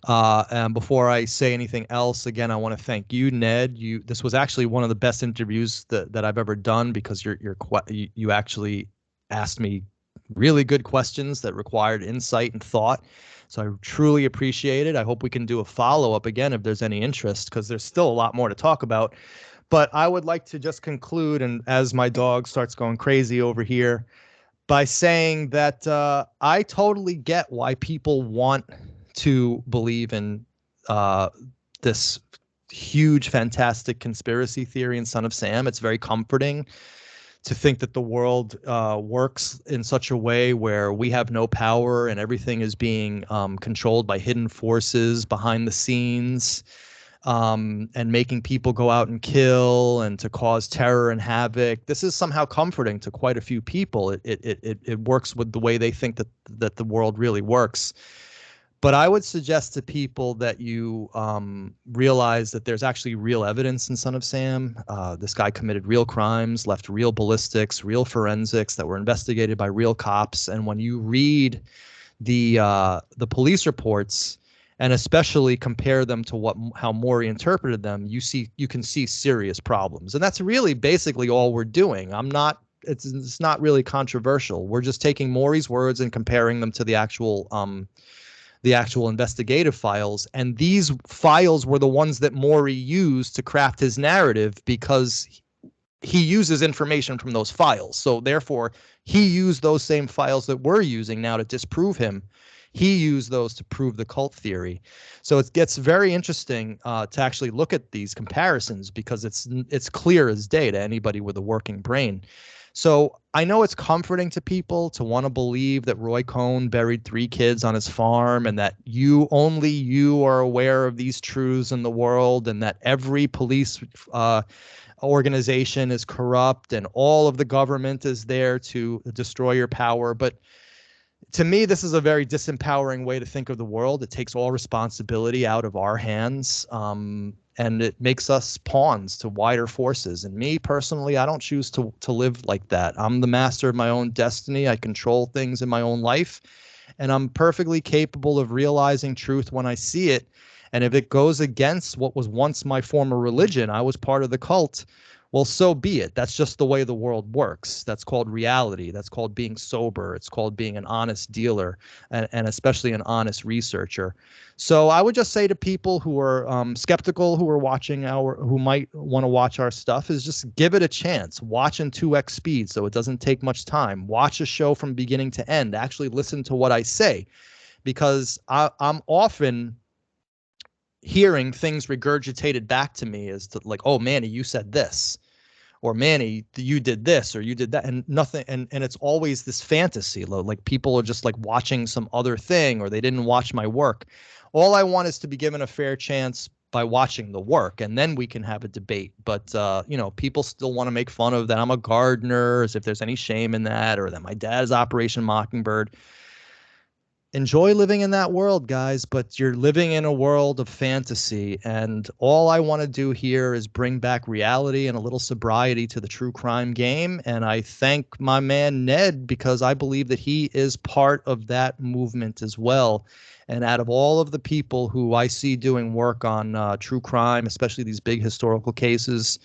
And before I say anything else, again, I want to thank you, Ned. This was actually one of the best interviews that I've ever done because you actually asked me really good questions that required insight and thought. So I truly appreciate it. I hope we can do a follow-up again if there's any interest, because there's still a lot more to talk about. But I would like to just conclude, and as my dog starts going crazy over here, by saying that I totally get why people want to believe in this huge, fantastic conspiracy theory in Son of Sam. It's very comforting to think that the world works in such a way where we have no power and everything is being controlled by hidden forces behind the scenes. And making people go out and kill and to cause terror and havoc. This is somehow comforting to quite a few people. It works with the way they think that the world really works. But I would suggest to people that you realize that there's actually real evidence in Son of Sam. This guy committed real crimes, left real ballistics, real forensics that were investigated by real cops. And when you read the police reports, and especially compare them to how Maury interpreted them, you can see serious problems. And that's really basically all we're doing. It's not really controversial. We're just taking Maury's words and comparing them to the actual investigative files. And these files were the ones that Maury used to craft his narrative because he uses information from those files. So therefore, he used those same files that we're using now to disprove him. He used those to prove the cult theory. So it gets very interesting to actually look at these comparisons because it's clear as day to anybody with a working brain. So I know it's comforting to people to want to believe that Roy Cohn buried 3 kids on his farm and that only you are aware of these truths in the world and that every police organization is corrupt and all of the government is there to destroy your power. But to me, this is a very disempowering way to think of the world. It takes all responsibility out of our hands, and it makes us pawns to wider forces. And me personally, I don't choose to live like that. I'm the master of my own destiny. I control things in my own life, and I'm perfectly capable of realizing truth when I see it. And if it goes against what was once my former religion, I was part of the cult, well, so be it. That's just the way the world works. That's called reality. That's called being sober. It's called being an honest dealer and especially an honest researcher. So I would just say to people who are skeptical, who might want to watch our stuff, is just give it a chance. Watch in 2x speed so it doesn't take much time. Watch a show from beginning to end. Actually listen to what I say, because I'm often hearing things regurgitated back to me as to like, oh, Manny, you said this. Or Manny, you did this or you did that, and nothing. And it's always this fantasy, like people are just like watching some other thing or they didn't watch my work. All I want is to be given a fair chance by watching the work, and then we can have a debate. But you know, people still want to make fun of that I'm a gardener, as if there's any shame in that, or that my dad is Operation Mockingbird. Enjoy living in that world, guys, but you're living in a world of fantasy, and all I want to do here is bring back reality and a little sobriety to the true crime game. And I thank my man Ned, because I believe that he is part of that movement as well. And out of all of the people who I see doing work on true crime, especially these big historical cases,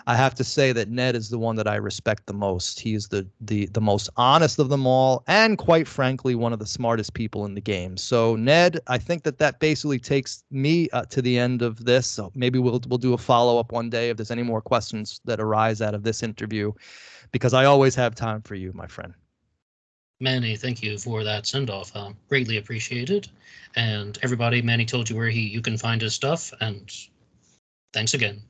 I have to say that Ned is the one that I respect the most. He is the most honest of them all, and quite frankly, one of the smartest people in the game. So Ned, I think that basically takes me to the end of this. So maybe we'll do a follow-up one day if there's any more questions that arise out of this interview, because I always have time for you, my friend. Manny, thank you for that send-off. Greatly appreciated. And everybody, Manny told you where you can find his stuff, and thanks again.